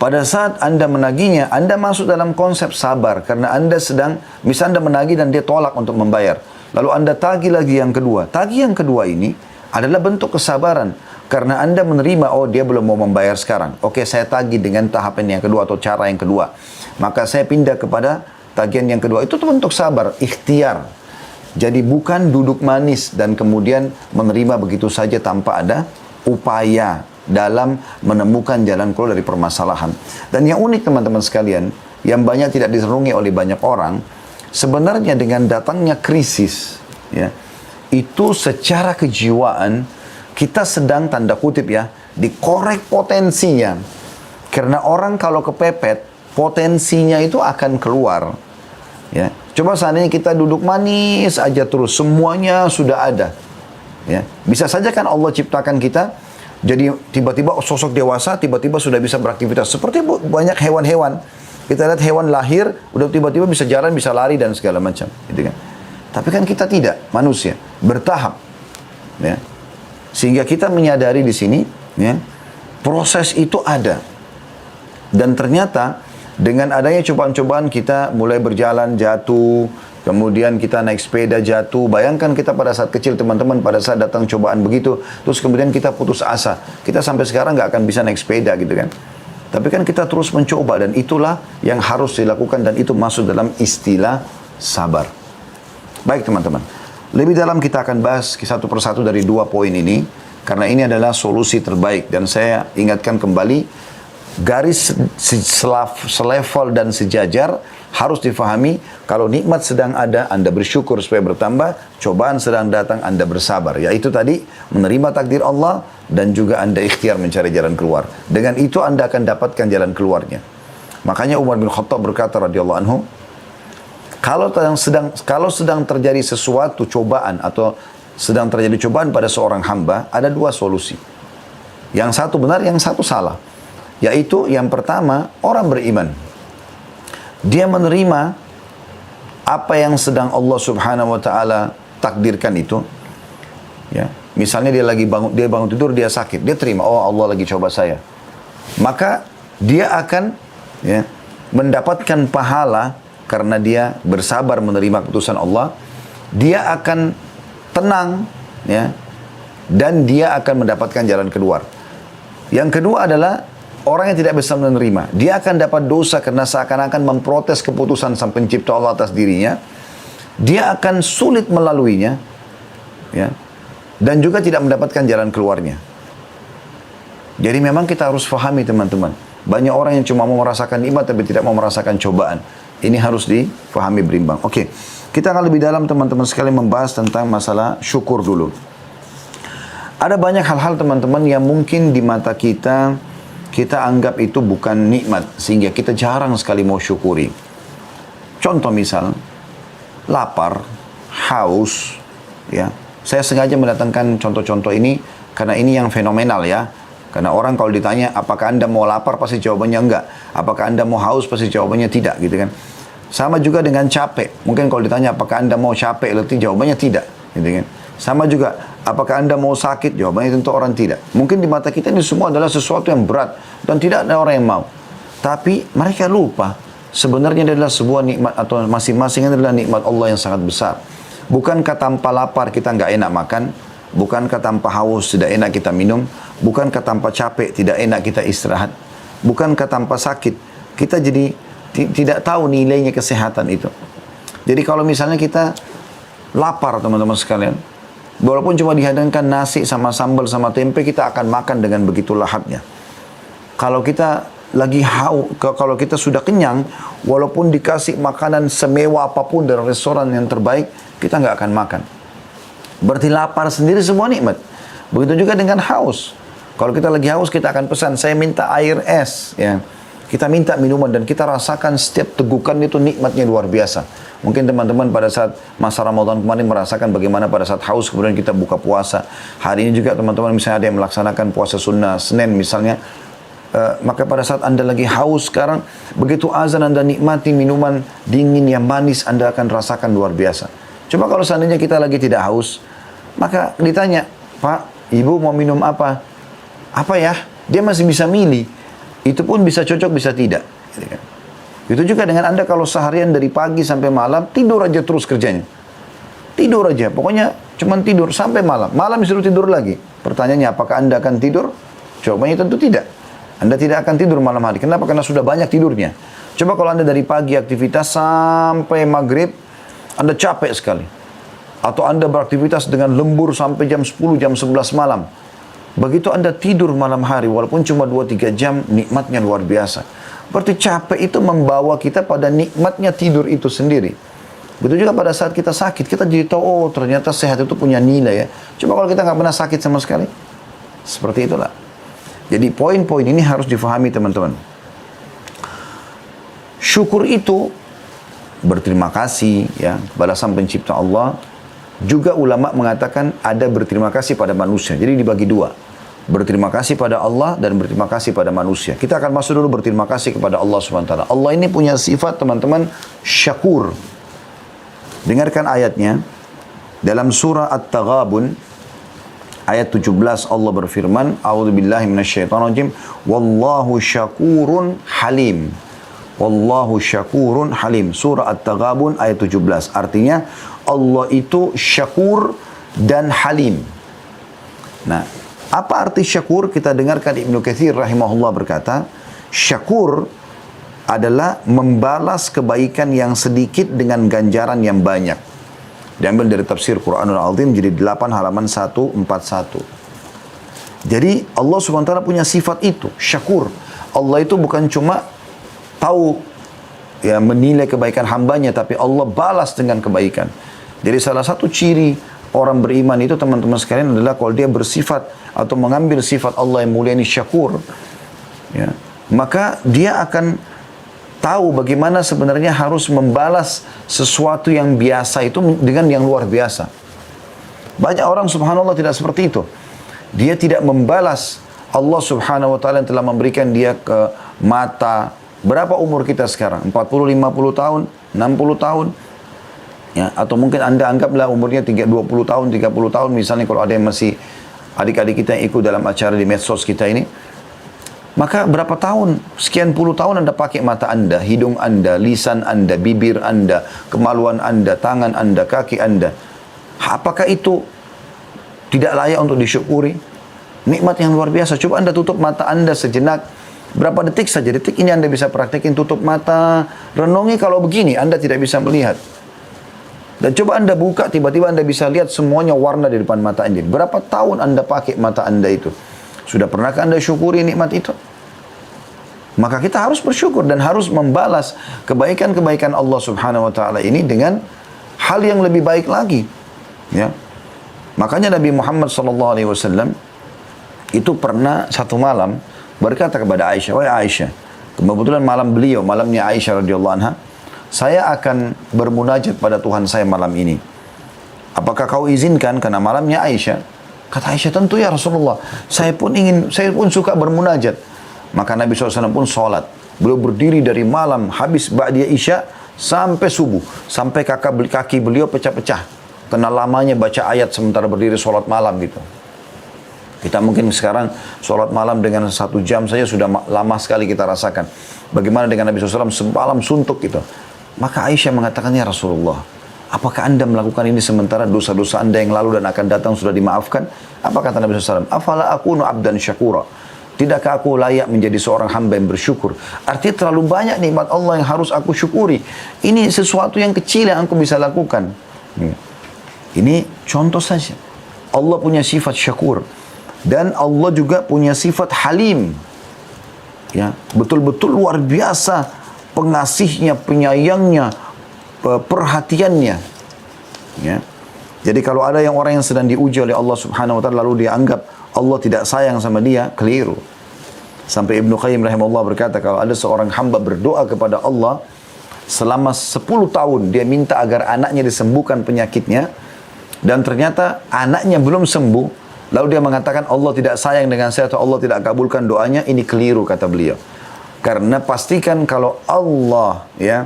[SPEAKER 1] Pada saat Anda menagihnya, Anda masuk dalam konsep sabar. Karena Anda sedang, misalnya Anda menagih dan dia tolak untuk membayar. Lalu Anda tagih lagi yang kedua. Tagih yang kedua ini adalah bentuk kesabaran. Karena Anda menerima, oh dia belum mau membayar sekarang. Oke, saya tagih dengan tahapan yang kedua atau cara yang kedua. Maka saya pindah kepada tagihan yang kedua. Itu bentuk sabar, ikhtiar. Jadi bukan duduk manis dan kemudian menerima begitu saja tanpa ada upaya dalam menemukan jalan keluar dari permasalahan. Dan yang unik teman-teman sekalian, yang banyak tidak direnungi oleh banyak orang, sebenarnya dengan datangnya krisis, ya, itu secara kejiwaan kita sedang tanda kutip ya, dikorek potensinya. Karena orang kalau kepepet, potensinya itu akan keluar. Ya. Coba seandainya kita duduk manis aja terus, semuanya sudah ada. Ya. Bisa saja kan Allah ciptakan kita, jadi tiba-tiba sosok dewasa, tiba-tiba sudah bisa beraktivitas. Seperti banyak hewan-hewan. Kita lihat hewan lahir, udah tiba-tiba bisa jalan, bisa lari dan segala macam. Gitu kan. Tapi kan kita tidak, manusia, bertahap. Ya. Sehingga kita menyadari di sini, ya, proses itu ada. Dan ternyata, dengan adanya cobaan-cobaan kita mulai berjalan jatuh, kemudian kita naik sepeda jatuh. Bayangkan kita pada saat kecil teman-teman, pada saat datang cobaan begitu, terus kemudian kita putus asa. Kita sampai sekarang nggak akan bisa naik sepeda gitu kan. Tapi kan kita terus mencoba dan itulah yang harus dilakukan dan itu masuk dalam istilah sabar. Baik teman-teman, lebih dalam kita akan bahas satu persatu dari dua poin ini karena ini adalah solusi terbaik dan saya ingatkan kembali. Garis selevel dan sejajar harus difahami. Kalau nikmat sedang ada, Anda bersyukur supaya bertambah. Cobaan sedang datang, Anda bersabar. Yaitu tadi, menerima takdir Allah dan juga Anda ikhtiar mencari jalan keluar. Dengan itu Anda akan dapatkan jalan keluarnya. Makanya Umar bin Khattab berkata radhiyallahu anhu, kalau sedang terjadi sesuatu cobaan atau sedang terjadi cobaan pada seorang hamba, ada dua solusi. Yang satu benar, yang satu salah. Yaitu yang pertama, orang beriman. Dia menerima apa yang sedang Allah subhanahu wa ta'ala takdirkan itu. Ya. Misalnya dia bangun tidur, dia sakit. Dia terima, oh Allah lagi coba saya. Maka dia akan ya, mendapatkan pahala karena dia bersabar menerima keputusan Allah. Dia akan tenang ya, dan dia akan mendapatkan jalan keluar. Yang kedua adalah orang yang tidak bisa menerima, dia akan dapat dosa karena seakan-akan memprotes keputusan Sang Pencipta Allah atas dirinya. Dia akan sulit melaluinya, ya, dan juga tidak mendapatkan jalan keluarnya. Jadi memang kita harus fahami teman-teman. Banyak orang yang cuma mau merasakan nikmat tapi tidak mau merasakan cobaan. Ini harus difahami berimbang. Oke, kita akan lebih dalam teman-teman sekali membahas tentang masalah syukur dulu. Ada banyak hal-hal teman-teman yang mungkin di mata kita anggap itu bukan nikmat, sehingga kita jarang sekali mau syukuri. Contoh misal, lapar, haus, ya. Saya sengaja mendatangkan contoh-contoh ini, karena ini yang fenomenal ya. Karena orang kalau ditanya, apakah Anda mau lapar, pasti jawabannya enggak. Apakah Anda mau haus, pasti jawabannya tidak, gitu kan. Sama juga dengan capek. Mungkin kalau ditanya, apakah Anda mau capek, letih, jawabannya tidak, gitu kan. Sama juga, apakah Anda mau sakit? Jawabannya tentu orang tidak. Mungkin di mata kita ini semua adalah sesuatu yang berat dan tidak ada orang yang mau. Tapi mereka lupa sebenarnya adalah sebuah nikmat atau masing-masing adalah nikmat Allah yang sangat besar. Bukankah tanpa lapar kita nggak enak makan? Bukankah tanpa haus tidak enak kita minum? Bukankah tanpa capek tidak enak kita istirahat? Bukankah tanpa sakit kita jadi tidak tahu nilainya kesehatan itu? Jadi kalau misalnya kita lapar teman-teman sekalian, walaupun cuma dihidangkan nasi sama sambal sama tempe, kita akan makan dengan begitu lahapnya. Kalau kita lagi kalau kita sudah kenyang, walaupun dikasih makanan semewah apapun dari restoran yang terbaik, kita nggak akan makan. Berarti lapar sendiri semua nikmat. Begitu juga dengan haus. Kalau kita lagi haus, kita akan pesan, saya minta air es. Ya. Kita minta minuman dan kita rasakan setiap tegukan itu nikmatnya luar biasa. Mungkin teman-teman pada saat masa Ramadan kemarin merasakan bagaimana pada saat haus kemudian kita buka puasa. Hari ini juga teman-teman misalnya ada yang melaksanakan puasa sunnah Senin misalnya. Maka pada saat Anda lagi haus sekarang, begitu azan Anda nikmati minuman dingin yang manis, Anda akan rasakan luar biasa. Coba kalau seandainya kita lagi tidak haus, maka ditanya, Pak, Ibu mau minum apa? Apa ya? Dia masih bisa milih. Itu pun bisa cocok, bisa tidak. Itu juga dengan Anda kalau seharian dari pagi sampai malam, tidur aja terus kerjanya. Tidur aja, pokoknya cuman tidur sampai malam. Malam disuruh tidur lagi. Pertanyaannya, apakah Anda akan tidur? Jawabannya tentu tidak. Anda tidak akan tidur malam hari. Kenapa? Karena sudah banyak tidurnya. Coba kalau Anda dari pagi aktivitas sampai maghrib, Anda capek sekali. Atau Anda beraktivitas dengan lembur sampai jam 10, jam 11 malam. Begitu Anda tidur malam hari, walaupun cuma 2-3 jam, nikmatnya luar biasa. Berarti capek itu membawa kita pada nikmatnya tidur itu sendiri. Begitu juga pada saat kita sakit, kita jadi tahu, oh ternyata sehat itu punya nilai ya. Coba kalau kita nggak pernah sakit sama sekali. Seperti itulah. Jadi poin-poin ini harus difahami teman-teman. Syukur itu berterima kasih ya kepada Sang Pencipta Allah. Juga ulama mengatakan ada berterima kasih pada manusia. Jadi dibagi dua. Berterima kasih pada Allah dan berterima kasih pada manusia. Kita akan masuk dulu berterima kasih kepada Allah SWT. Allah ini punya sifat teman-teman syakur. Dengarkan ayatnya. Dalam surah At-Taghabun ayat 17 Allah berfirman, A'udzubillahi minasyaitonirrajim, wallahu syakurun halim. Wallahu syakurun halim. Surah At-Taghabun ayat 17. Artinya Allah itu syakur dan halim. Nah, apa arti syakur? Kita dengarkan Ibnu Katsir rahimahullah berkata, syakur adalah membalas kebaikan yang sedikit dengan ganjaran yang banyak. Diambil dari tafsir Quranul Azim jadi 8 halaman 141. Jadi Allah SWT punya sifat itu, syakur. Allah itu bukan cuma tahu ya menilai kebaikan hambanya, tapi Allah balas dengan kebaikan. Jadi salah satu ciri orang beriman itu teman-teman sekalian adalah kalau dia bersifat atau mengambil sifat Allah yang mulia ini syakur, ya, maka dia akan tahu bagaimana sebenarnya harus membalas sesuatu yang biasa itu dengan yang luar biasa. Banyak orang subhanallah tidak seperti itu. Dia tidak membalas Allah subhanahu wa ta'ala yang telah memberikan dia ke mata. Berapa umur kita sekarang? 40, 50 tahun, 60 tahun. Ya, atau mungkin Anda anggaplah umurnya 20 tahun, 30 tahun. Misalnya kalau ada yang masih adik-adik kita yang ikut dalam acara di medsos kita ini. Maka berapa tahun, sekian puluh tahun Anda pakai mata Anda, hidung Anda, lisan Anda, bibir Anda, kemaluan Anda, tangan Anda, kaki Anda. Apakah itu tidak layak untuk disyukuri? Nikmat yang luar biasa. Coba Anda tutup mata Anda sejenak. Berapa detik saja, detik ini Anda bisa praktekin tutup mata. Renungi kalau begini, Anda tidak bisa melihat. Dan coba Anda buka, tiba-tiba Anda bisa lihat semuanya warna di depan mata Anda. Berapa tahun Anda pakai mata Anda itu? Sudah pernahkah Anda syukuri nikmat itu? Maka kita harus bersyukur dan harus membalas kebaikan-kebaikan Allah subhanahu wa ta'ala ini dengan hal yang lebih baik lagi. Ya. Makanya Nabi Muhammad SAW itu pernah satu malam berkata kepada Aisyah, wahai Aisyah, kebetulan malam beliau, malamnya Aisyah radhiyallahu anha, saya akan bermunajat pada Tuhan saya malam ini. Apakah kau izinkan? Karena malamnya Aisyah. Kata Aisyah, tentu ya Rasulullah. Saya pun suka bermunajat. Maka Nabi SAW pun sholat. Beliau berdiri dari malam habis ba'diyah Isya sampai subuh. Sampai kaki beliau pecah-pecah. Karena lamanya baca ayat sementara berdiri sholat malam gitu. Kita mungkin sekarang sholat malam dengan 1 jam saja sudah lama sekali kita rasakan. Bagaimana dengan Nabi SAW semalam suntuk gitu. Maka Aisyah mengatakan, ya Rasulullah, apakah Anda melakukan ini sementara dosa-dosa Anda yang lalu dan akan datang sudah dimaafkan? Apa kata Nabi SAW? Afala akunu abdan syakura. Tidakkah aku layak menjadi seorang hamba yang bersyukur? Artinya terlalu banyak nikmat Allah yang harus aku syukuri. Ini sesuatu yang kecil yang aku bisa lakukan. Ini contoh saja. Allah punya sifat syakur. Dan Allah juga punya sifat halim. Ya, betul-betul luar biasa pengasihnya, penyayangnya, perhatiannya. Ya. Jadi kalau ada orang yang sedang diuji oleh Allah Subhanahu wa taala lalu dia anggap Allah tidak sayang sama dia, keliru. Sampai Ibnu Qayyim rahimahullah berkata, kalau ada seorang hamba berdoa kepada Allah selama 10 tahun, dia minta agar anaknya disembuhkan penyakitnya, dan ternyata anaknya belum sembuh, lalu dia mengatakan Allah tidak sayang dengan saya atau Allah tidak kabulkan doanya, ini keliru kata beliau. Karena pastikan kalau Allah ya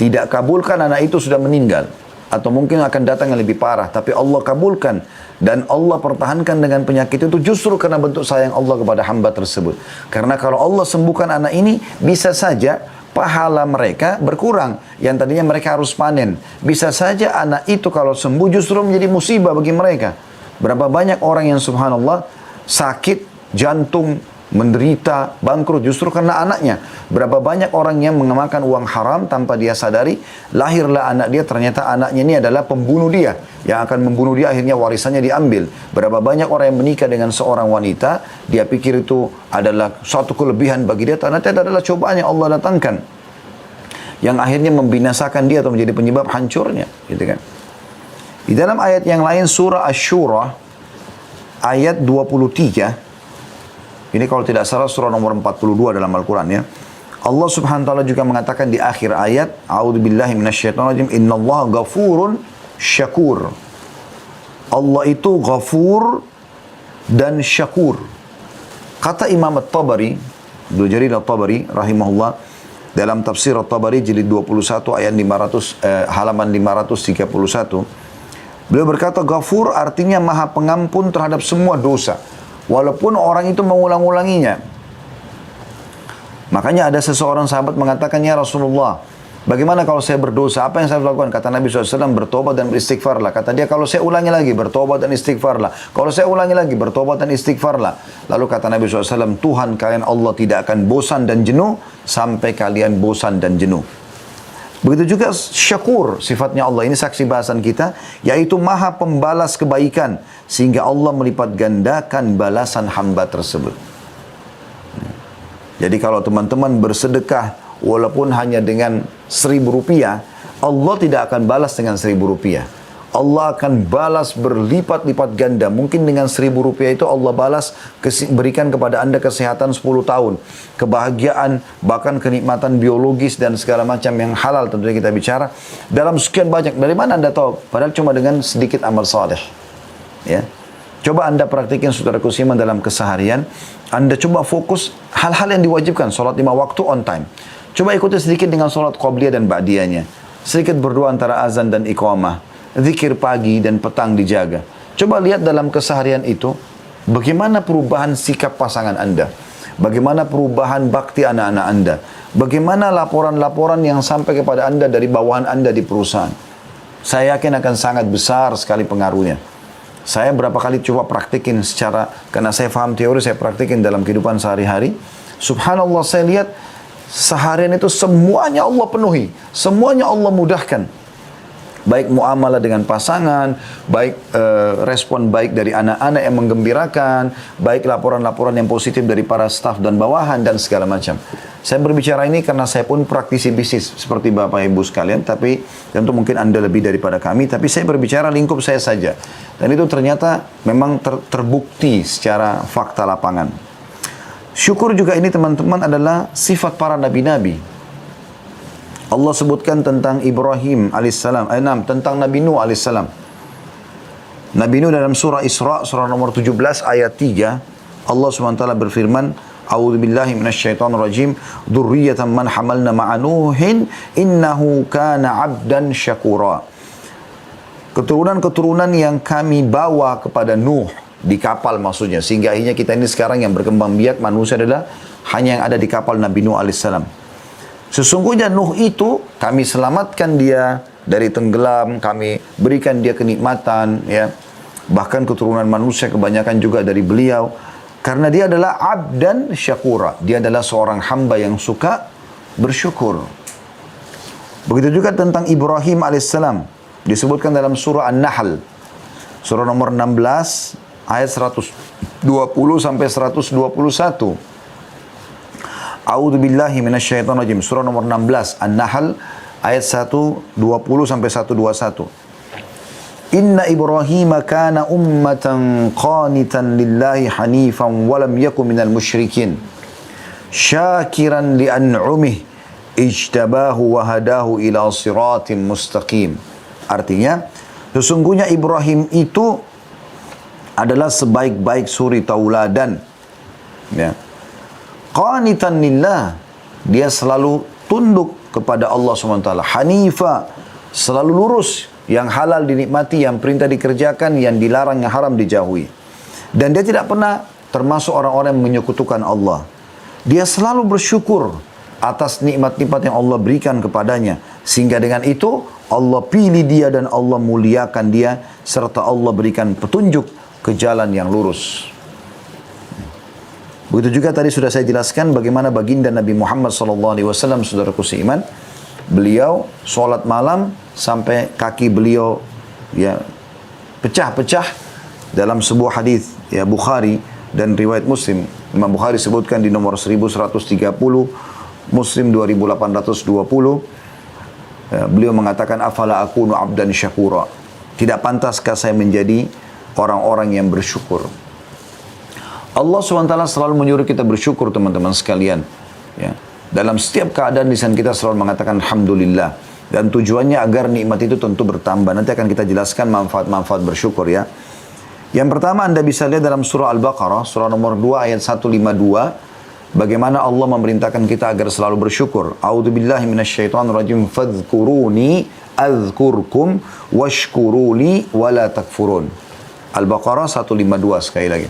[SPEAKER 1] tidak kabulkan, anak itu sudah meninggal. Atau mungkin akan datang yang lebih parah. Tapi Allah kabulkan. Dan Allah pertahankan dengan penyakit itu justru karena bentuk sayang Allah kepada hamba tersebut. Karena kalau Allah sembuhkan anak ini, bisa saja pahala mereka berkurang. Yang tadinya mereka harus panen. Bisa saja anak itu kalau sembuh justru menjadi musibah bagi mereka. Berapa banyak orang yang subhanallah sakit, jantung, menderita, bangkrut justru karena anaknya. Berapa banyak orang yang mengemakan uang haram tanpa dia sadari, lahirlah anak dia, ternyata anaknya ini adalah pembunuh dia, yang akan membunuh dia, akhirnya warisannya diambil. Berapa banyak orang yang menikah dengan seorang wanita, dia pikir itu adalah suatu kelebihan bagi dia, ternyata itu adalah cobaan yang Allah datangkan, yang akhirnya membinasakan dia atau menjadi penyebab hancurnya, gitu kan. Di dalam ayat yang lain, surah Asy-Syura ayat 23, ini kalau tidak salah surah nomor 42 dalam Al-Quran ya. Allah subhanahu wa ta'ala juga mengatakan di akhir ayat, A'udzubillahi minasyaitonirrajim, innallaha ghafurun syakur. Allah itu ghafur dan syakur. Kata Imam At-Tabari, Ibnu Jarir At-Tabari rahimahullah, dalam tafsir At-Tabari jilid 21 ayat 500, halaman 531, beliau berkata, ghafur artinya maha pengampun terhadap semua dosa, walaupun orang itu mengulang-ulanginya. Makanya ada seseorang sahabat mengatakan, ya Rasulullah, bagaimana kalau saya berdosa? Apa yang saya lakukan? Kata Nabi SAW, bertobat dan beristighfarlah. Kata dia, kalau saya ulangi lagi, bertobat dan istighfarlah. Kalau saya ulangi lagi, bertobat dan istighfarlah. Lalu kata Nabi SAW, Tuhan kalian Allah tidak akan bosan dan jenuh sampai kalian bosan dan jenuh. Begitu juga syakur, sifatnya Allah. Ini saksi bahasan kita, yaitu maha pembalas kebaikan, sehingga Allah melipat gandakan balasan hamba tersebut. Jadi kalau teman-teman bersedekah, walaupun hanya dengan 1.000 rupiah, Allah tidak akan balas dengan 1.000 rupiah. Allah akan balas berlipat-lipat ganda. Mungkin dengan 1.000 rupiah itu Allah balas, berikan kepada anda kesehatan 10 tahun. Kebahagiaan, bahkan kenikmatan biologis dan segala macam yang halal tentunya kita bicara. Dalam sekian banyak, dari mana anda tahu? Padahal cuma dengan sedikit amal saleh. Ya. Coba anda praktikin saudaraku seiman dalam keseharian. Anda coba fokus hal-hal yang diwajibkan. Salat 5 waktu on time. Coba ikuti sedikit dengan salat qabliyah dan ba'diyahnya. Sedikit berdoa antara azan dan iqamah. Zikir pagi dan petang dijaga. Coba lihat dalam keseharian itu, bagaimana perubahan sikap pasangan anda. Bagaimana perubahan bakti anak-anak anda. Bagaimana laporan-laporan yang sampai kepada anda dari bawahan anda di perusahaan. Saya yakin akan sangat besar sekali pengaruhnya. Saya berapa kali coba praktikin secara, karena saya paham teori, saya praktikin dalam kehidupan sehari-hari. Subhanallah, saya lihat seharian itu semuanya Allah penuhi. Semuanya Allah mudahkan. Baik muamalah dengan pasangan, baik respon baik dari anak-anak yang menggembirakan, baik laporan-laporan yang positif dari para staf dan bawahan, dan segala macam. Saya berbicara ini karena saya pun praktisi bisnis seperti Bapak Ibu sekalian, tapi tentu mungkin Anda lebih daripada kami, tapi saya berbicara lingkup saya saja. Dan itu ternyata memang terbukti secara fakta lapangan. Syukur juga ini teman-teman adalah sifat para nabi-nabi. Allah sebutkan tentang Ibrahim alaihissalam, tentang Nabi Nuh alaihissalam. Nabi Nuh dalam surah Isra, surah nomor 17 ayat 3, Allah SWT berfirman, A'udzubillahi minasyaitonirrajim, dzurriyyatan man hamalna ma'a Nuhin, innahu kana 'abdan syakura. Keturunan-keturunan yang kami bawa kepada Nuh di kapal maksudnya, sehingga akhirnya kita ini sekarang yang berkembang biak manusia adalah hanya yang ada di kapal Nabi Nuh alaihissalam. Sesungguhnya Nuh itu kami selamatkan dia dari tenggelam, kami berikan dia kenikmatan, ya. Bahkan keturunan manusia kebanyakan juga dari beliau. Karena dia adalah abdan syakura. Dia adalah seorang hamba yang suka bersyukur. Begitu juga tentang Ibrahim alaihissalam. Disebutkan dalam surah An-Nahl. Surah nomor 16 ayat 120 sampai 121. A'udzu billahi minasyaitonir rajim. Surah nomor 16 An-Nahl ayat 120 sampai 121. Inna Ibrahim kana ummatan qanitan lillahi hanifan wa lam yakun minal musyrikin. Syakiran li an'umih ijtabahu wa hadahu ila siratim mustaqim. Artinya, sesungguhnya Ibrahim itu adalah sebaik-baik suri tauladan. Ya. Qanitan lillah. Dia selalu tunduk kepada Allah SWT. Hanifa. Selalu lurus. Yang halal dinikmati, yang perintah dikerjakan, yang dilarang, yang haram dijauhi. Dan dia tidak pernah termasuk orang-orang yang menyekutukan Allah. Dia selalu bersyukur atas nikmat-nikmat yang Allah berikan kepadanya. Sehingga dengan itu, Allah pilih dia dan Allah muliakan dia. Serta Allah berikan petunjuk ke jalan yang lurus. Begitu juga tadi sudah saya jelaskan bagaimana baginda Nabi Muhammad SAW, saudaraku seiman. Beliau sholat malam sampai kaki beliau ya pecah-pecah dalam sebuah hadis ya Bukhari dan riwayat Muslim. Imam Bukhari sebutkan di nomor 1130, Muslim 2820. Beliau mengatakan afala akunu abdan syakura. Tidak pantaskah saya menjadi orang-orang yang bersyukur? Allah SWT selalu menyuruh kita bersyukur, teman-teman sekalian. Ya. Dalam setiap keadaan lisan kita selalu mengatakan Alhamdulillah. Dan tujuannya agar nikmat itu tentu bertambah. Nanti akan kita jelaskan manfaat-manfaat bersyukur ya. Yang pertama Anda bisa lihat dalam surah Al-Baqarah, surah nomor 2 ayat 152. Bagaimana Allah memerintahkan kita agar selalu bersyukur. A'udzubillahi minasyaitonirrajim. Fadhkuruni azkurkum washkuruli wala takfurun. Al-Baqarah 152 sekali lagi.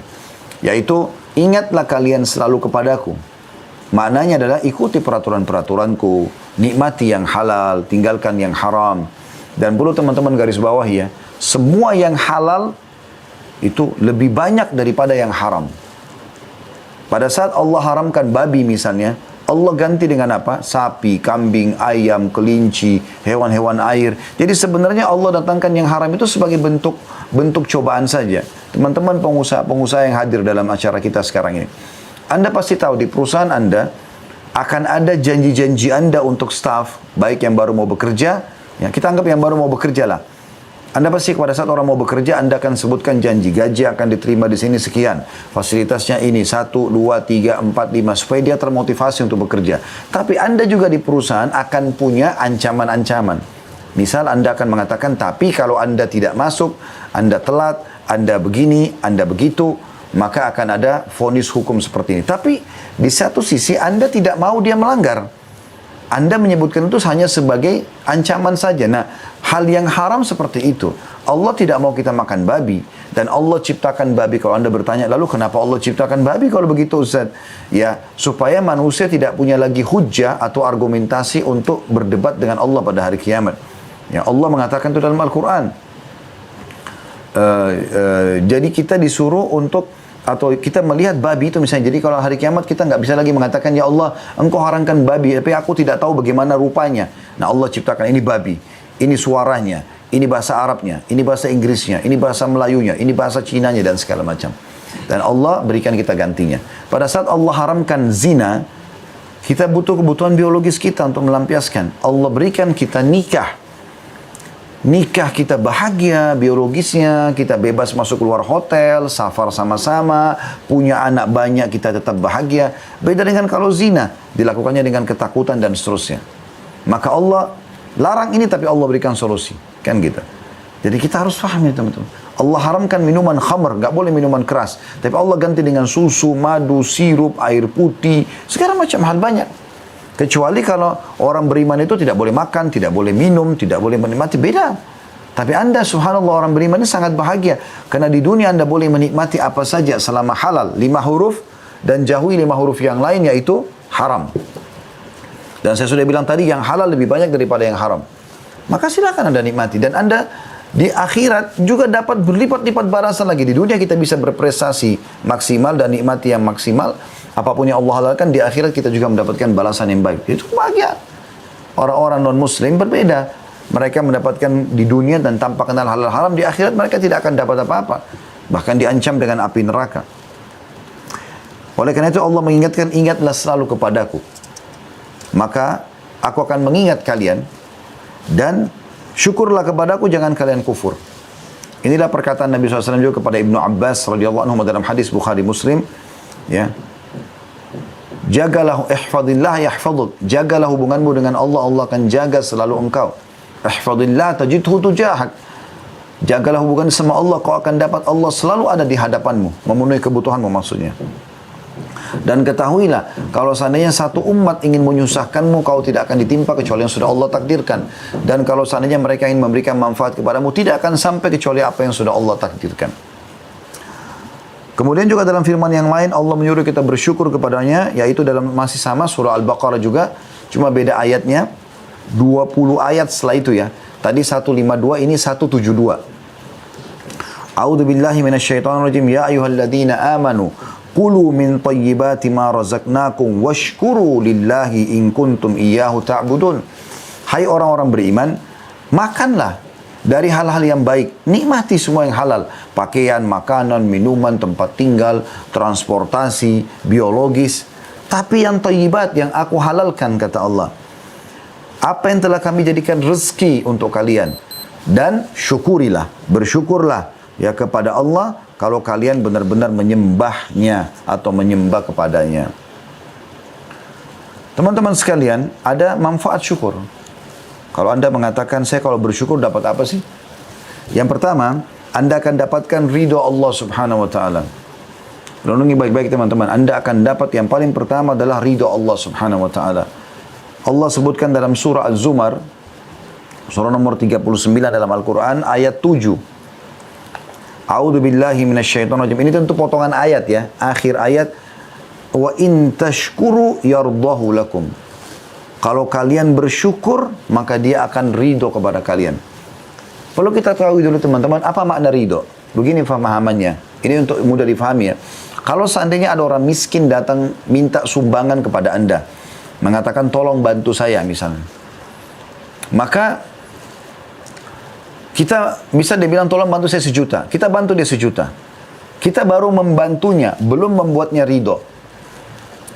[SPEAKER 1] Yaitu, ingatlah kalian selalu kepadaku. Maknanya adalah ikuti peraturan-peraturanku, nikmati yang halal, tinggalkan yang haram. Dan perlu teman-teman garis bawah ya, semua yang halal itu lebih banyak daripada yang haram. Pada saat Allah haramkan babi misalnya, Allah ganti dengan apa? Sapi, kambing, ayam, kelinci, hewan-hewan air. Jadi sebenarnya Allah datangkan yang haram itu sebagai bentuk cobaan saja. Teman-teman pengusaha yang hadir dalam acara kita sekarang ini. Anda pasti tahu di perusahaan Anda akan ada janji-janji Anda untuk staff, baik yang baru mau bekerja, ya kita anggap yang baru mau bekerja lah. Anda pasti pada saat orang mau bekerja, Anda akan sebutkan janji, gaji akan diterima di sini sekian, fasilitasnya ini, 1, 2, 3, 4, 5, supaya dia termotivasi untuk bekerja. Tapi Anda juga di perusahaan akan punya ancaman-ancaman. Misal Anda akan mengatakan, tapi kalau Anda tidak masuk, Anda telat, Anda begini, Anda begitu, maka akan ada vonis hukum seperti ini. Tapi di satu sisi Anda tidak mau dia melanggar. Anda menyebutkan itu hanya sebagai ancaman saja. Nah, hal yang haram seperti itu. Allah tidak mau kita makan babi. Dan Allah ciptakan babi. Kalau Anda bertanya, lalu kenapa Allah ciptakan babi kalau begitu Ustaz? Ya, supaya manusia tidak punya lagi hujjah atau argumentasi untuk berdebat dengan Allah pada hari kiamat. Ya, Allah mengatakan itu dalam Al-Quran. Jadi kita disuruh untuk atau kita melihat babi itu misalnya, jadi kalau hari kiamat kita nggak bisa lagi mengatakan ya Allah engkau haramkan babi tapi aku tidak tahu bagaimana rupanya. Nah Allah ciptakan ini babi, ini suaranya, ini bahasa Arabnya, ini bahasa Inggrisnya, ini bahasa Melayunya, ini bahasa Cinanya dan segala macam. Dan Allah berikan kita gantinya. Pada saat Allah haramkan zina, kita butuh kebutuhan biologis kita untuk melampiaskan. Allah berikan kita nikah. Nikah kita bahagia, biologisnya, kita bebas masuk keluar hotel, safar sama-sama, punya anak banyak, kita tetap bahagia. Beda dengan kalau zina, dilakukannya dengan ketakutan dan seterusnya. Maka Allah larang ini tapi Allah berikan solusi. Kan gitu. Jadi kita harus paham ya teman-teman. Allah haramkan minuman khamr, nggak boleh minuman keras. Tapi Allah ganti dengan susu, madu, sirup, air putih, segala macam hal banyak. Kecuali kalau orang beriman itu tidak boleh makan, tidak boleh minum, tidak boleh menikmati, beda. Tapi Anda subhanallah orang beriman ini sangat bahagia. Karena di dunia Anda boleh menikmati apa saja selama halal. 5 huruf dan jauhi 5 huruf yang lain yaitu haram. Dan saya sudah bilang tadi yang halal lebih banyak daripada yang haram. Maka silakan Anda nikmati. Dan Anda Di akhirat juga dapat berlipat-lipat balasan lagi. Di dunia kita bisa berprestasi maksimal dan nikmati yang maksimal. Apapun yang Allah halalkan, di akhirat kita juga mendapatkan balasan yang baik. Itu bahagia. Orang-orang non-muslim berbeda. Mereka mendapatkan di dunia dan tanpa kenal halal haram, di akhirat mereka tidak akan dapat apa-apa. Bahkan diancam dengan api neraka. Oleh karena itu Allah mengingatkan, ingatlah selalu kepadaku. Maka aku akan mengingat kalian dan syukurlah kepadaku, jangan kalian kufur. Inilah perkataan Nabi SAW juga kepada Ibnu Abbas radhiyallahu anhu dalam hadis Bukhari Muslim. Ya, jagalah, ihfadillah yahfaduk. Jagalah hubunganmu dengan Allah, Allah akan jaga selalu engkau. Ihfadillah tajidhu tujahak. Jagalah hubungan sama Allah, kau akan dapat Allah selalu ada di hadapanmu, memenuhi kebutuhanmu maksudnya. Dan ketahuilah, kalau seandainya satu umat ingin menyusahkanmu, kau tidak akan ditimpa kecuali yang sudah Allah takdirkan. Dan kalau seandainya mereka ingin memberikan manfaat kepadamu, tidak akan sampai kecuali apa yang sudah Allah takdirkan. Kemudian juga dalam firman yang lain, Allah menyuruh kita bersyukur kepadanya, yaitu dalam masih sama surah Al-Baqarah juga, cuma beda ayatnya, 20 ayat setelah itu ya. Tadi 152, ini 172. A'udzu billahi minasyaitonir rajim. Ya ayyuhalladzina amanu Kulu min tayyibati ma razaqnakum washkuru lillahi in kuntum iyyahu ta'budun. Hai orang-orang beriman, makanlah dari hal-hal yang baik, nikmati semua yang halal, pakaian, makanan, minuman, tempat tinggal, transportasi, biologis, tapi yang thayyibat yang aku halalkan, kata Allah. Apa yang telah kami jadikan rezeki untuk kalian, dan syukurilah, bersyukurlah ya kepada Allah kalau kalian benar-benar menyembahnya atau menyembah kepadanya. Teman-teman sekalian, ada manfaat syukur. Kalau Anda mengatakan, saya kalau bersyukur dapat apa sih? Yang pertama, Anda akan dapatkan ridho Allah subhanahu wa ta'ala. Renungi baik-baik teman-teman. Anda akan dapat yang paling pertama adalah ridho Allah subhanahu wa ta'ala. Allah sebutkan dalam surah Az-Zumar, surah nomor 39 dalam Al-Quran, ayat 7. A'udzu billahi minasyaitonir rajim. Ini tentu potongan ayat ya, akhir ayat. Wa in tashkuru yardahu lakum. Kalau kalian bersyukur, maka dia akan ridho kepada kalian. Perlu kita tahu dulu teman-teman, apa makna ridho? Begini pemahamannya. Ini untuk mudah difahami ya. Kalau seandainya ada orang miskin datang minta sumbangan kepada Anda, mengatakan tolong bantu saya misalnya. Maka kita bisa dia bilang tolong bantu saya 1 juta. Kita bantu dia 1 juta. Kita baru membantunya, belum membuatnya ridho.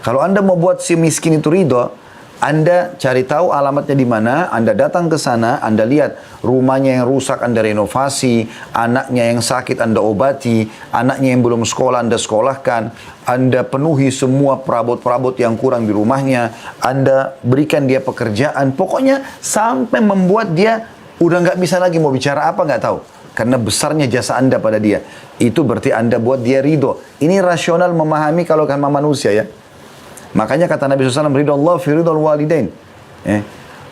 [SPEAKER 1] Kalau Anda mau buat si miskin itu ridho, Anda cari tahu alamatnya di mana, Anda datang ke sana, Anda lihat rumahnya yang rusak, Anda renovasi, anaknya yang sakit, Anda obati, anaknya yang belum sekolah, Anda sekolahkan, Anda penuhi semua perabot-perabot yang kurang di rumahnya, Anda berikan dia pekerjaan, pokoknya sampai membuat dia udah nggak bisa lagi mau bicara apa nggak tahu. Karena besarnya jasa Anda pada dia. Itu berarti Anda buat dia ridho. Ini rasional memahami kalau kan manusia ya. Makanya kata Nabi SAW, ridho Allah fi ridho walidain.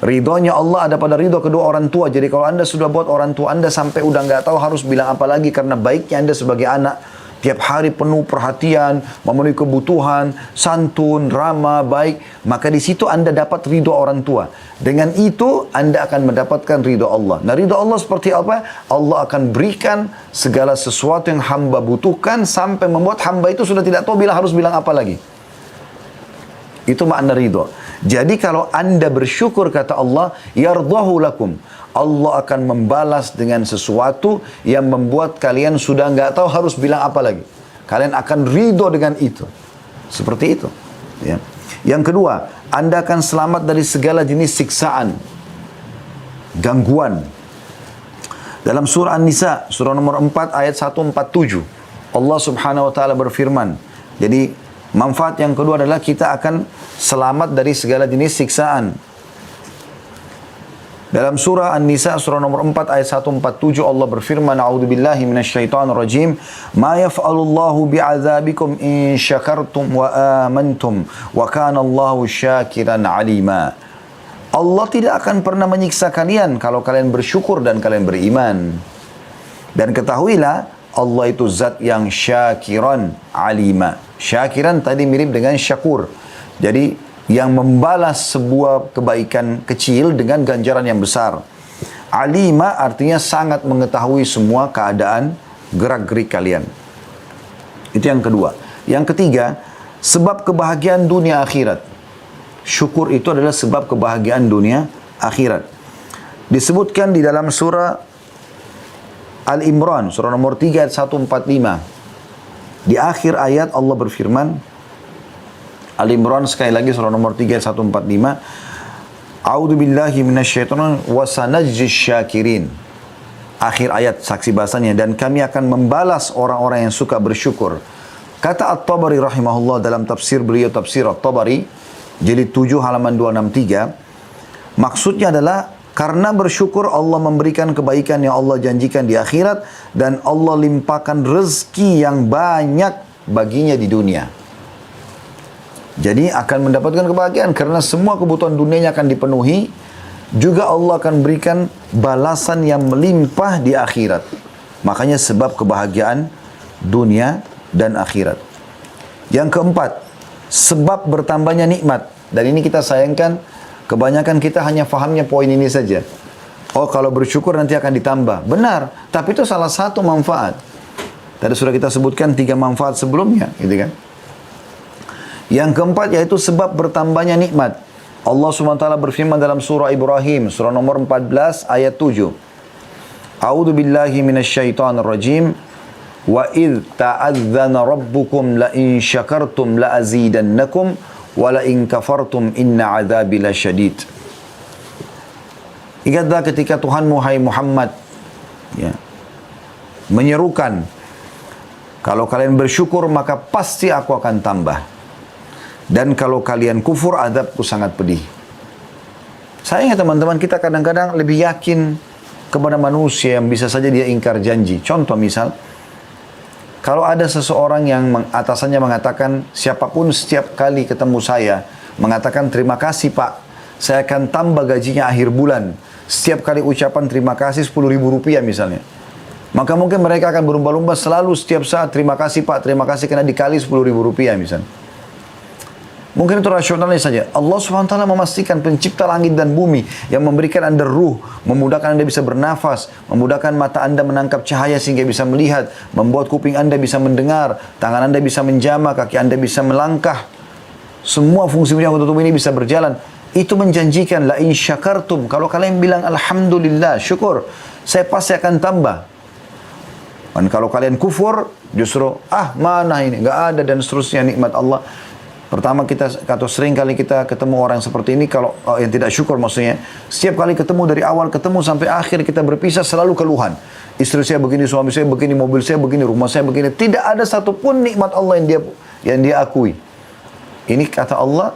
[SPEAKER 1] Ridhonya Allah ada pada ridho kedua orang tua. Jadi kalau Anda sudah buat orang tua Anda sampai udah nggak tahu harus bilang apa lagi karena baiknya Anda sebagai anak, tiap hari penuh perhatian, memenuhi kebutuhan, santun, ramah, baik, maka di situ Anda dapat ridho orang tua. Dengan itu Anda akan mendapatkan ridho Allah. Nah, ridho Allah seperti apa? Allah akan berikan segala sesuatu yang hamba butuhkan sampai membuat hamba itu sudah tidak tahu harus bilang apa lagi. Itu makna ridho. Jadi kalau Anda bersyukur kata Allah, yardahu lakum. Allah akan membalas dengan sesuatu yang membuat kalian sudah nggak tahu harus bilang apa lagi. Kalian akan ridho dengan itu. Seperti itu. Ya. Yang kedua, Anda akan selamat dari segala jenis siksaan, gangguan. Dalam surah An-Nisa, surah nomor 4 ayat 147, Allah subhanahu wa ta'ala berfirman. Jadi, manfaat yang kedua adalah kita akan selamat dari segala jenis siksaan. Dalam surah An-Nisa surah nomor 4 ayat 147 Allah berfirman, a'udzubillahi minasyaitonir rajim, ma yaf'alullahu bi'adzabikum in syakartum wa amantum wa kana Allahu syakiran alima. Allah tidak akan pernah menyiksa kalian kalau kalian bersyukur dan kalian beriman. Dan ketahuilah Allah itu zat yang syakiran alima. Syakiran tadi mirip dengan syakur. Jadi yang membalas sebuah kebaikan kecil dengan ganjaran yang besar. Alima artinya sangat mengetahui semua keadaan gerak-gerik kalian. Itu yang kedua. Yang ketiga, sebab kebahagiaan dunia akhirat. Syukur itu adalah sebab kebahagiaan dunia akhirat. Disebutkan di dalam surah Al-Imran, surah nomor 3 ayat 145. Di akhir ayat Allah berfirman, Al-Imran sekali lagi surah nomor 3 ayat 145. A'udzu billahi minasyaitonir wa sanajjis syakirin. Akhir ayat saksi bahasanya, dan kami akan membalas orang-orang yang suka bersyukur. Kata At-Tabari rahimahullah dalam tafsir beliau, tafsir At-Tabari jilid 7 halaman 263, maksudnya adalah karena bersyukur Allah memberikan kebaikan yang Allah janjikan di akhirat, dan Allah limpahkan rezeki yang banyak baginya di dunia. Jadi akan mendapatkan kebahagiaan karena semua kebutuhan dunianya akan dipenuhi. Juga Allah akan berikan balasan yang melimpah di akhirat. Makanya sebab kebahagiaan dunia dan akhirat. Yang keempat, sebab bertambahnya nikmat. Dan ini kita sayangkan, kebanyakan kita hanya fahamnya poin ini saja. Oh, kalau bersyukur nanti akan ditambah. Benar, tapi itu salah satu manfaat. Tadi sudah kita sebutkan 3 manfaat sebelumnya, gitu kan? Yang keempat yaitu sebab bertambahnya nikmat. Allah SWT berfirman dalam surah Ibrahim, surah nomor 14 ayat 7. A'udzu billahi minasyaitonir rajim. Wa idh ta'adzana rabbukum la in syakartum la azidannakum wa la in kafartum inna 'adzabi lasyadid. Ingatlah ketika Tuhanmu hai Muhammad menyerukan, kalau kalian bersyukur maka pasti aku akan tambah. Dan kalau kalian kufur, azabku sangat pedih. Sayangnya teman-teman, kita kadang-kadang lebih yakin kepada manusia yang bisa saja dia ingkar janji. Contoh misal, kalau ada seseorang yang atasannya mengatakan, siapapun setiap kali ketemu saya, mengatakan terima kasih Pak, saya akan tambah gajinya akhir bulan. Setiap kali ucapan terima kasih 10.000 rupiah misalnya. Maka mungkin mereka akan berlomba-lomba selalu setiap saat terima kasih Pak, terima kasih karena dikali 10.000 rupiah misalnya. Mungkin itu rasionalis saja. Allah SWT memastikan pencipta langit dan bumi yang memberikan anda ruh, memudahkan anda bisa bernafas, memudahkan mata anda menangkap cahaya sehingga bisa melihat, membuat kuping anda bisa mendengar, tangan anda bisa menjamah, kaki anda bisa melangkah. Semua fungsi anggota tubuh ini bisa berjalan. Itu menjanjikan la in syakartum, kalau kalian bilang alhamdulillah, syukur, saya pasti akan tambah. Dan kalau kalian kufur, justru mana ini, nggak ada dan seterusnya nikmat Allah. Pertama atau sering kali kita ketemu orang seperti ini, kalau yang tidak syukur maksudnya, setiap kali ketemu dari awal ketemu sampai akhir kita berpisah selalu keluhan. Istri saya begini, suami saya begini, mobil saya begini, rumah saya begini. Tidak ada satupun nikmat Allah yang dia akui. Ini kata Allah,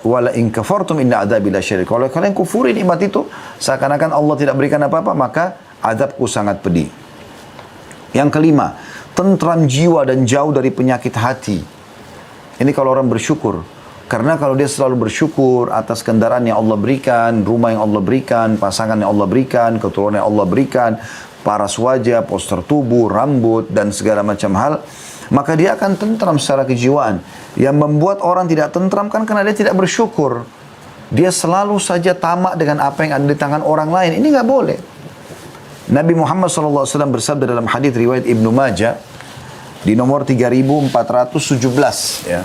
[SPEAKER 1] wala in kafartum inna adzabi lasyadid. Kalau kalian kufuri nikmat itu, seakan-akan Allah tidak berikan apa-apa, maka azabku sangat pedih. Yang kelima, tentram jiwa dan jauh dari penyakit hati. Ini kalau orang bersyukur. Karena kalau dia selalu bersyukur atas kendaraan yang Allah berikan, rumah yang Allah berikan, pasangan yang Allah berikan, keturunan yang Allah berikan, paras wajah, postur tubuh, rambut, dan segala macam hal, maka dia akan tentram secara kejiwaan. Yang membuat orang tidak tentram kan karena dia tidak bersyukur. Dia selalu saja tamak dengan apa yang ada di tangan orang lain. Ini nggak boleh. Nabi Muhammad SAW bersabda dalam hadis riwayat Ibnu Majah, di nomor 3417 ya.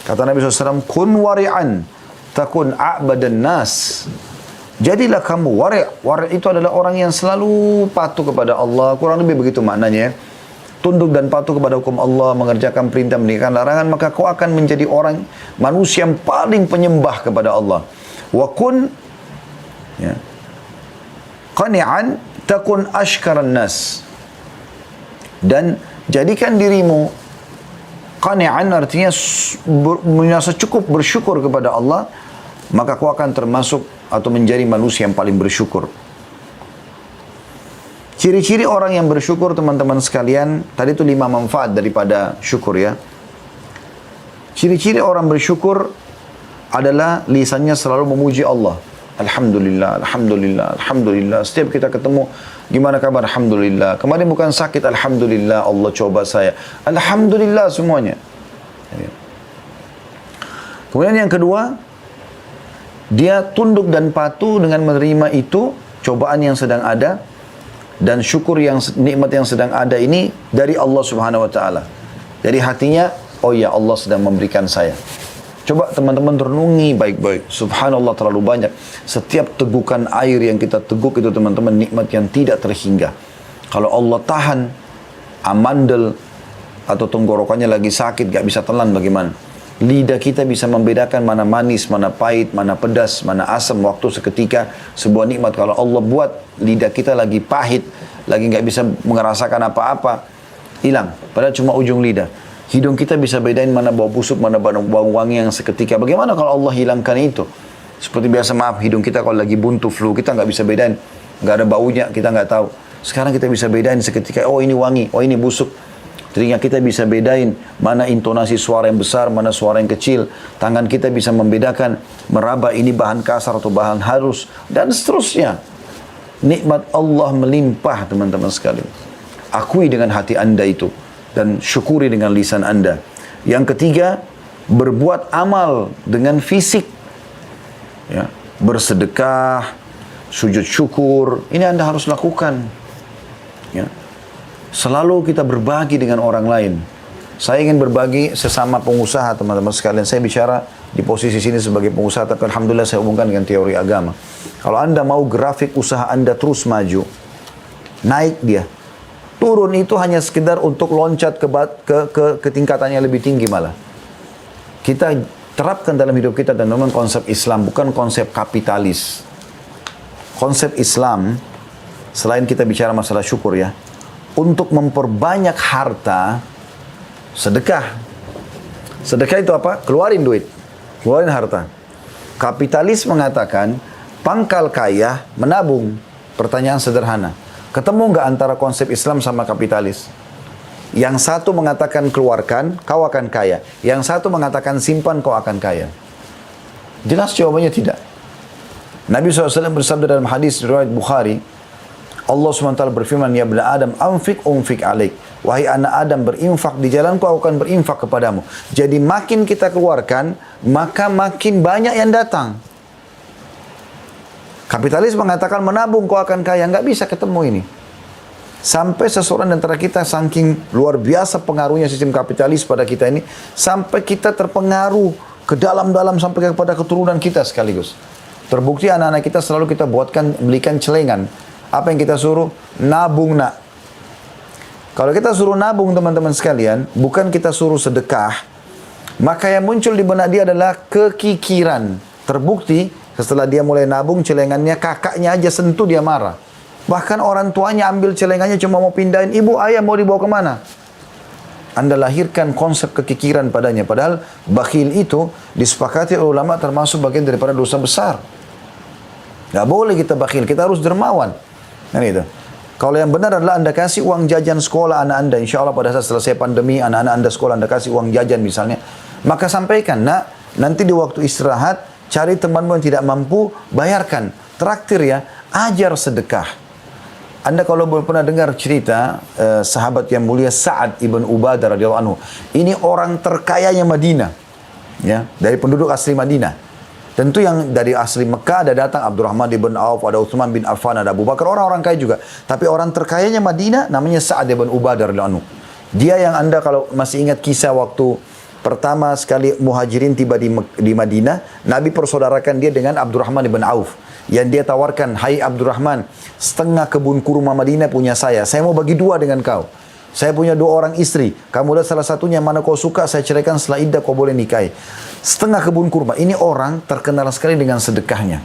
[SPEAKER 1] Kata Nabi SAW, kun wari'an takun a'badan nas. Jadilah kamu wari'. Wari' itu adalah orang yang selalu patuh kepada Allah. Kurang lebih begitu maknanya. Tunduk dan patuh kepada hukum Allah, mengerjakan perintah, meninggalkan larangan, maka kau akan menjadi orang manusia yang paling penyembah kepada Allah. Wa kun qani'an takun ashkaran nas. Dan jadikan dirimu qani'an, artinya merasa cukup bersyukur kepada Allah, maka kau akan termasuk atau menjadi manusia yang paling bersyukur. Ciri-ciri orang yang bersyukur teman-teman sekalian, tadi itu 5 manfaat daripada syukur ya. Ciri-ciri orang bersyukur adalah lisannya selalu memuji Allah. Alhamdulillah, Alhamdulillah, Alhamdulillah. Setiap kita ketemu, gimana kabar? Alhamdulillah. Kemarin bukan sakit, Alhamdulillah. Allah coba saya. Alhamdulillah semuanya. Kemudian yang kedua, dia tunduk dan patuh dengan menerima itu. cobaan yang sedang ada dan syukur yang nikmat yang sedang ada ini dari Allah Subhanahu wa taala. Jadi hatinya, oh ya Allah sedang memberikan saya. Coba teman-teman renungi baik-baik. Subhanallah, terlalu banyak. Setiap tegukan air yang kita teguk itu teman-teman nikmat yang tidak terhingga. Kalau Allah tahan amandel atau tenggorokannya lagi sakit, gak bisa telan bagaimana? Lidah kita bisa membedakan mana manis, mana pahit, mana pedas, mana asam waktu seketika. Sebuah nikmat kalau Allah buat lidah kita lagi pahit, lagi gak bisa merasakan apa-apa, hilang. Padahal cuma ujung lidah. Hidung kita bisa bedain mana bau busuk, mana bau wangi yang seketika. Bagaimana kalau Allah hilangkan itu? Seperti biasa, maaf, hidung kita kalau lagi buntu flu, kita nggak bisa bedain. Nggak ada baunya, kita nggak tahu. Sekarang kita bisa bedain seketika, oh ini wangi, oh ini busuk. Telinga kita bisa bedain mana intonasi suara yang besar, mana suara yang kecil. Tangan kita bisa membedakan, meraba ini bahan kasar atau bahan halus. Dan seterusnya. Nikmat Allah melimpah teman-teman sekalian. Akui dengan hati anda itu. Dan syukuri dengan lisan anda. Yang ketiga, berbuat amal dengan fisik. Ya, bersedekah, sujud syukur, ini anda harus lakukan. Ya. Selalu kita berbagi dengan orang lain. Saya ingin berbagi sesama pengusaha teman-teman sekalian. Saya bicara di posisi sini sebagai pengusaha, tapi alhamdulillah saya hubungkan dengan teori agama. Kalau anda mau grafik usaha anda terus maju, naik dia. Turun itu hanya sekedar untuk loncat ke tingkatannya lebih tinggi malah. Kita terapkan dalam hidup kita dan memang konsep Islam, bukan konsep kapitalis. Konsep Islam, selain kita bicara masalah syukur ya, untuk memperbanyak harta, sedekah. Sedekah itu apa? Keluarin duit, keluarin harta. Kapitalis mengatakan, pangkal kaya menabung. Pertanyaan sederhana. Ketemu nggak antara konsep Islam sama kapitalis? Yang satu mengatakan keluarkan, kau akan kaya. Yang satu mengatakan simpan, kau akan kaya. Jelas jawabannya tidak. Nabi SAW bersabda dalam hadis riwayat Bukhari, Allah SWT berfirman, ya ibna Adam, anfik alaik. Wahai anak Adam, berinfak di jalanku, aku akan berinfak kepadamu. Jadi makin kita keluarkan, maka makin banyak yang datang. Kapitalis mengatakan menabung kau akan kaya. Nggak bisa ketemu ini. Sampai seseorang antara kita saking luar biasa pengaruhnya sistem kapitalis pada kita ini, sampai kita terpengaruh ke dalam-dalam sampai kepada keturunan kita sekaligus. Terbukti anak-anak kita selalu kita belikan celengan. Apa yang kita suruh? Nabung nak. Kalau kita suruh nabung teman-teman sekalian, bukan kita suruh sedekah, maka yang muncul di benak dia adalah kekikiran. Terbukti setelah dia mulai nabung celengannya, kakaknya aja sentuh dia marah. Bahkan orang tuanya ambil celengannya cuma mau pindahin, ibu ayah mau dibawa kemana? Anda lahirkan konsep kekikiran padanya. Padahal bakhil itu disepakati oleh ulama termasuk bagian daripada dosa besar. Gak boleh kita bakhil, kita harus dermawan. Kan itu. Kalau yang benar adalah anda kasih uang jajan sekolah anak anda, insya Allah pada saat selesai pandemi, anak-anak anda sekolah anda kasih uang jajan misalnya, maka sampaikan, nak, nanti di waktu istirahat, cari temanmu yang tidak mampu, bayarkan. Traktir ya, ajar sedekah. Anda kalau pernah dengar cerita sahabat yang mulia Sa'ad ibn Ubadah radhiyallahu anhu. Ini orang terkayanya Madinah. Ya, dari penduduk asli Madinah. Tentu yang dari asli Mekah ada datang Abdurrahman ibn Auf, ada Utsman bin Affan, ada Abu Bakar, orang-orang kaya juga. Tapi orang terkayanya Madinah namanya Sa'ad ibn Ubadah radhiyallahu anhu. Dia yang anda kalau masih ingat kisah waktu pertama sekali muhajirin tiba di Madinah, Nabi persaudarakan dia dengan Abdurrahman ibn Auf. Yang dia tawarkan, hai Abdurrahman, setengah kebun kurma Madinah punya saya mau bagi dua dengan kau. Saya punya 2 orang istri, kamu lihat salah satunya mana kau suka, saya ceraikan setelah iddah kau boleh nikahi. Setengah kebun kurma, ini orang terkenal sekali dengan sedekahnya.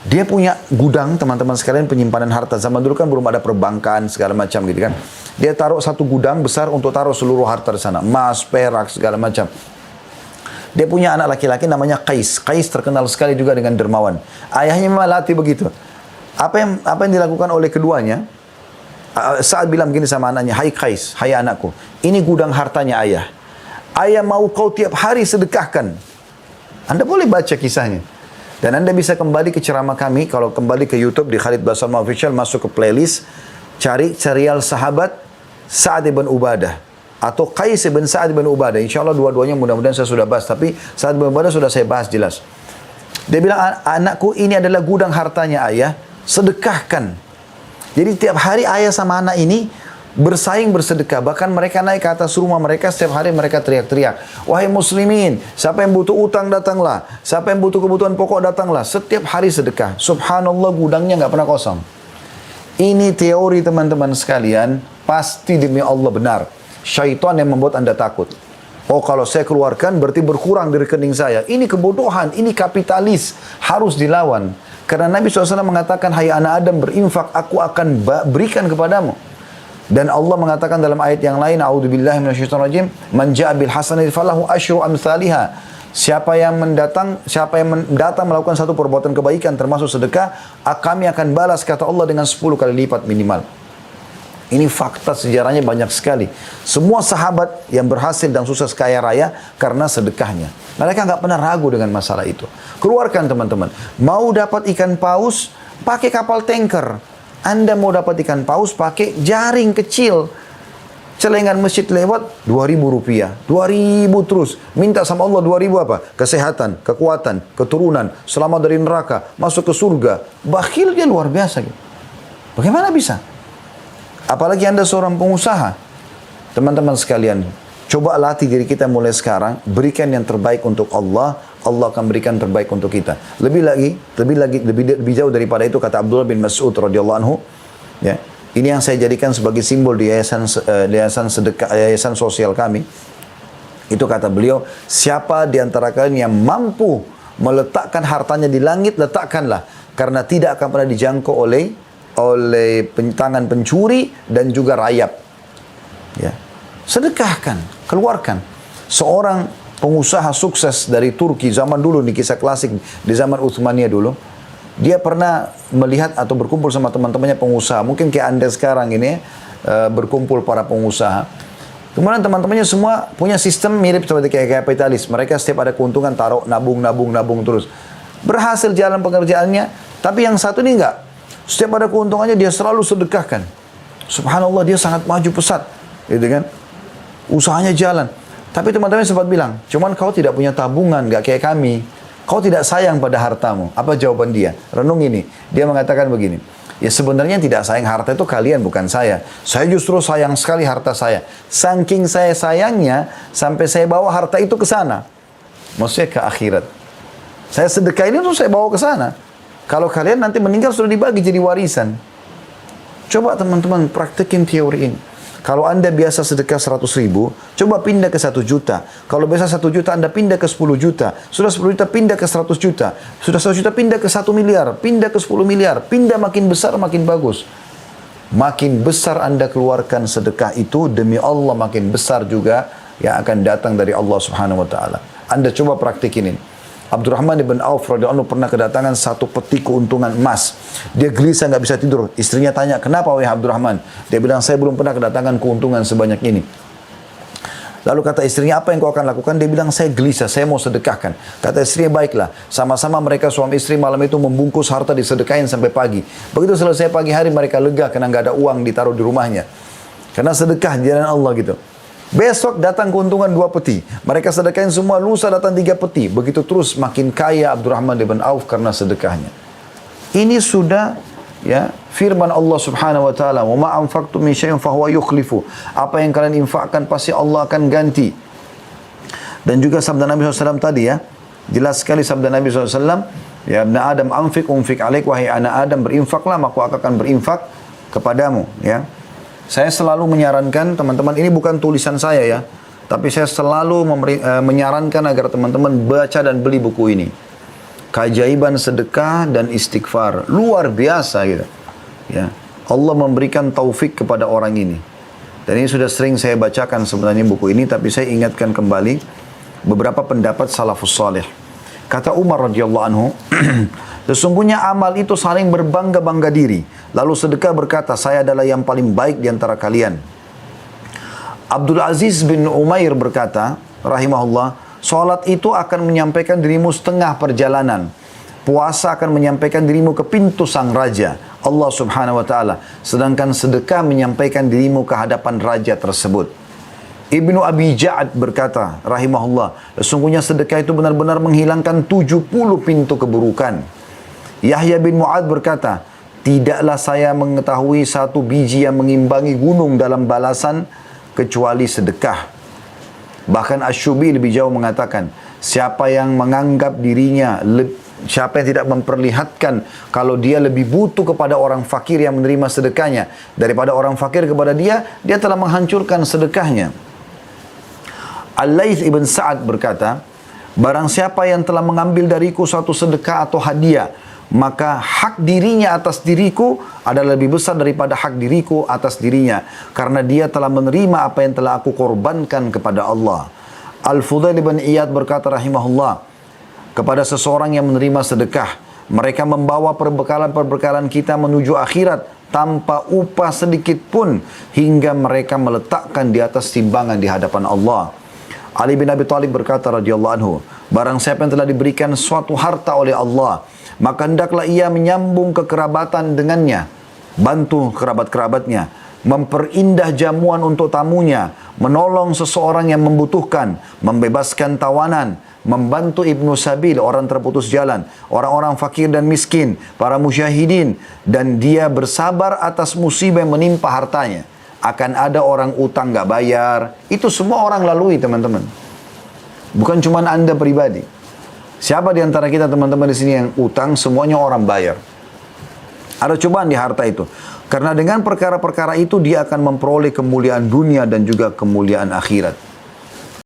[SPEAKER 1] Dia punya gudang teman-teman sekalian penyimpanan harta. Zaman dulu kan belum ada perbankan segala macam gitu kan. Dia taruh satu gudang besar untuk taruh seluruh harta di sana. Emas, perak, segala macam. Dia punya anak laki-laki namanya Qais. Qais terkenal sekali juga dengan dermawan. Ayahnya memang latih begitu. Apa yang dilakukan oleh keduanya? Saat bilang begini sama anaknya, hai Qais, hai anakku, ini gudang hartanya ayah. Ayah mau kau tiap hari sedekahkan. Anda boleh baca kisahnya. Dan anda bisa kembali ke ceramah kami, kalau kembali ke YouTube di Khalid Basalamah Official, masuk ke playlist, cari serial sahabat Sa'ad ibn Ubadah atau Qais ibn Sa'ad ibn Ubadah. Insya Allah dua-duanya mudah-mudahan saya sudah bahas, tapi Sa'ad ibn Ubadah sudah saya bahas jelas. Dia bilang, anakku ini adalah gudang hartanya ayah, Sedekahkan. Jadi tiap hari ayah sama anak ini bersaing bersedekah. Bahkan mereka naik ke atas rumah mereka, setiap hari mereka teriak-teriak, wahai muslimin, siapa yang butuh utang datanglah, siapa yang butuh kebutuhan pokok datanglah. Setiap hari sedekah. Subhanallah, gudangnya nggak pernah kosong. Ini teori teman-teman sekalian, pasti demi Allah benar. Syaitan yang membuat Anda takut. Oh, kalau saya keluarkan berarti berkurang di rekening saya. Ini kebodohan, ini kapitalis, harus dilawan. Karena Nabi SAW mengatakan, hai anak Adam, berinfak, aku akan berikan kepadamu. Dan Allah mengatakan dalam ayat yang lain, a'udzubillahi minasyaitonirrajim, man ja'a bil hasanati falahu asyru amsalihha. Siapa yang datang melakukan satu perbuatan kebaikan termasuk sedekah, kami akan balas, kata Allah, dengan 10 kali lipat minimal. Ini fakta sejarahnya banyak sekali. Semua sahabat yang berhasil dan sukses kaya raya karena sedekahnya. Mereka nggak pernah ragu dengan masalah itu. Keluarkan teman-teman. Mau dapat ikan paus, pakai kapal tanker. Anda mau dapat ikan paus, pakai jaring kecil. Celengan masjid lewat, 2.000 rupiah. 2.000 terus. Minta sama Allah 2.000 apa? Kesehatan, kekuatan, keturunan, selamat dari neraka, masuk ke surga. Bakhilnya luar biasa. Bagaimana bisa? Apalagi Anda seorang pengusaha. Teman-teman sekalian, coba latih diri kita mulai sekarang, berikan yang terbaik untuk Allah, Allah akan berikan terbaik untuk kita. Lebih jauh daripada itu, kata Abdullah bin Mas'ud radhiyallahu anhu, ya. Ini yang saya jadikan sebagai simbol di yayasan sosial kami. Itu kata beliau, siapa di antara kalian yang mampu meletakkan hartanya di langit, letakkanlah, karena tidak akan pernah dijangkau oleh tangan pencuri dan juga rayap. Ya. Sedekahkan, keluarkan. Seorang pengusaha sukses dari Turki zaman dulu, nih kisah klasik di zaman Utsmaniyah dulu, dia pernah melihat atau berkumpul sama teman-temannya pengusaha, mungkin kayak Anda sekarang ini, berkumpul para pengusaha. Kemudian teman-temannya semua punya sistem mirip seperti kayak kapitalis. Mereka setiap ada keuntungan taruh, nabung terus. Berhasil jalan pekerjaannya, tapi yang satu ini enggak. Setiap ada keuntungannya dia selalu sedekahkan. Subhanallah, dia sangat maju pesat, gitu kan? Usahanya jalan. Tapi teman-teman sempat bilang, cuman kau tidak punya tabungan, gak kayak kami. Kau tidak sayang pada hartamu. Apa jawaban dia? Renung ini. Dia mengatakan begini, ya sebenarnya tidak sayang harta itu kalian, bukan saya. Saya justru sayang sekali harta saya. Saking saya sayangnya, sampai saya bawa harta itu ke sana. Maksudnya ke akhirat. Saya sedekah ini tuh saya bawa ke sana. Kalau kalian nanti meninggal sudah dibagi jadi warisan. Coba teman-teman praktekin teori ini. Kalau Anda biasa sedekah 100.000, coba pindah ke 1 juta. Kalau biasa 1 juta, Anda pindah ke 10 juta. Sudah 10 juta, pindah ke 100 juta. Sudah 100 juta, pindah ke 1 miliar. Pindah ke 10 miliar. Pindah makin besar, makin bagus. Makin besar Anda keluarkan sedekah itu, demi Allah makin besar juga yang akan datang dari Allah Subhanahu wa Ta'ala. Anda coba praktekin ini. Abdurrahman ibn Auf radhiyallahu anhu pernah kedatangan 1 peti keuntungan emas. Dia gelisah, nggak bisa tidur. Istrinya tanya, kenapa wahai Abdurrahman? Dia bilang, saya belum pernah kedatangan keuntungan sebanyak ini. Lalu kata istrinya, apa yang kau akan lakukan? Dia bilang, saya gelisah, saya mau sedekahkan. Kata istrinya, baiklah. Sama-sama mereka suami istri malam itu membungkus harta disedekahin sampai pagi. Begitu selesai pagi hari mereka lega karena nggak ada uang ditaruh di rumahnya. Karena sedekah di jalan Allah gitu. Besok datang keuntungan 2 peti. Mereka sedekahin semua, lusa datang 3 peti. Begitu terus makin kaya Abdurrahman bin Auf karena sedekahnya. Ini sudah ya firman Allah Subhanahu wa taala, "Wa ma anfaqtum min syai'in fa huwa yukhlifu." Apa yang kalian infakkan pasti Allah akan ganti. Dan juga sabda Nabi SAW tadi ya. Jelas sekali sabda Nabi SAW, ya ibn Adam anfiq unfiq alaik, wahai anak Adam berinfaklah maka aku akan berinfak kepadamu, ya. Saya selalu menyarankan teman-teman, ini bukan tulisan saya ya, tapi saya selalu menyarankan agar teman-teman baca dan beli buku ini. Keajaiban sedekah dan istighfar, luar biasa gitu. Ya, Allah memberikan taufik kepada orang ini. Dan ini sudah sering saya bacakan sebenarnya buku ini, tapi saya ingatkan kembali beberapa pendapat salafus salih. Kata Umar radhiyallahu anhu, sesungguhnya amal itu saling berbangga-bangga diri. Lalu sedekah berkata, saya adalah yang paling baik di antara kalian. Abdul Aziz bin Umair berkata, rahimahullah, salat itu akan menyampaikan dirimu setengah perjalanan. Puasa akan menyampaikan dirimu ke pintu sang raja, Allah Subhanahu wa taala. Sedangkan sedekah menyampaikan dirimu ke hadapan raja tersebut. Ibnu Abi Ja'ad berkata, rahimahullah, sesungguhnya sedekah itu benar-benar menghilangkan 70 pintu keburukan. Yahya bin Mu'ad berkata, tidaklah saya mengetahui satu biji yang mengimbangi gunung dalam balasan kecuali sedekah. Bahkan Asy-Syubi lebih jauh mengatakan, siapa yang menganggap dirinya, siapa yang tidak memperlihatkan kalau dia lebih butuh kepada orang fakir yang menerima sedekahnya daripada orang fakir kepada dia, dia telah menghancurkan sedekahnya. Al-Laits ibn Sa'ad berkata, barang siapa yang telah mengambil dariku suatu sedekah atau hadiah, maka hak dirinya atas diriku adalah lebih besar daripada hak diriku atas dirinya, karena dia telah menerima apa yang telah aku korbankan kepada Allah. Al-Fudail bin Iyad berkata rahimahullah, kepada seseorang yang menerima sedekah, mereka membawa perbekalan-perbekalan kita menuju akhirat tanpa upah sedikit pun, hingga mereka meletakkan di atas timbangan di hadapan Allah. Ali bin Abi Thalib berkata radhiyallahu anhu, barang siapa yang telah diberikan suatu harta oleh Allah, maka hendaklah ia menyambung kekerabatan dengannya, bantu kerabat-kerabatnya, memperindah jamuan untuk tamunya, menolong seseorang yang membutuhkan, membebaskan tawanan, membantu ibnu sabil, orang terputus jalan, orang-orang fakir dan miskin, para musyahidin, dan dia bersabar atas musibah yang menimpa hartanya. Akan ada orang utang nggak bayar, itu semua orang lalui teman-teman. Bukan cuma Anda pribadi. Siapa di antara kita teman-teman di sini yang utang, semuanya orang bayar. Ada cobaan di harta itu. Karena dengan perkara-perkara itu dia akan memperoleh kemuliaan dunia dan juga kemuliaan akhirat.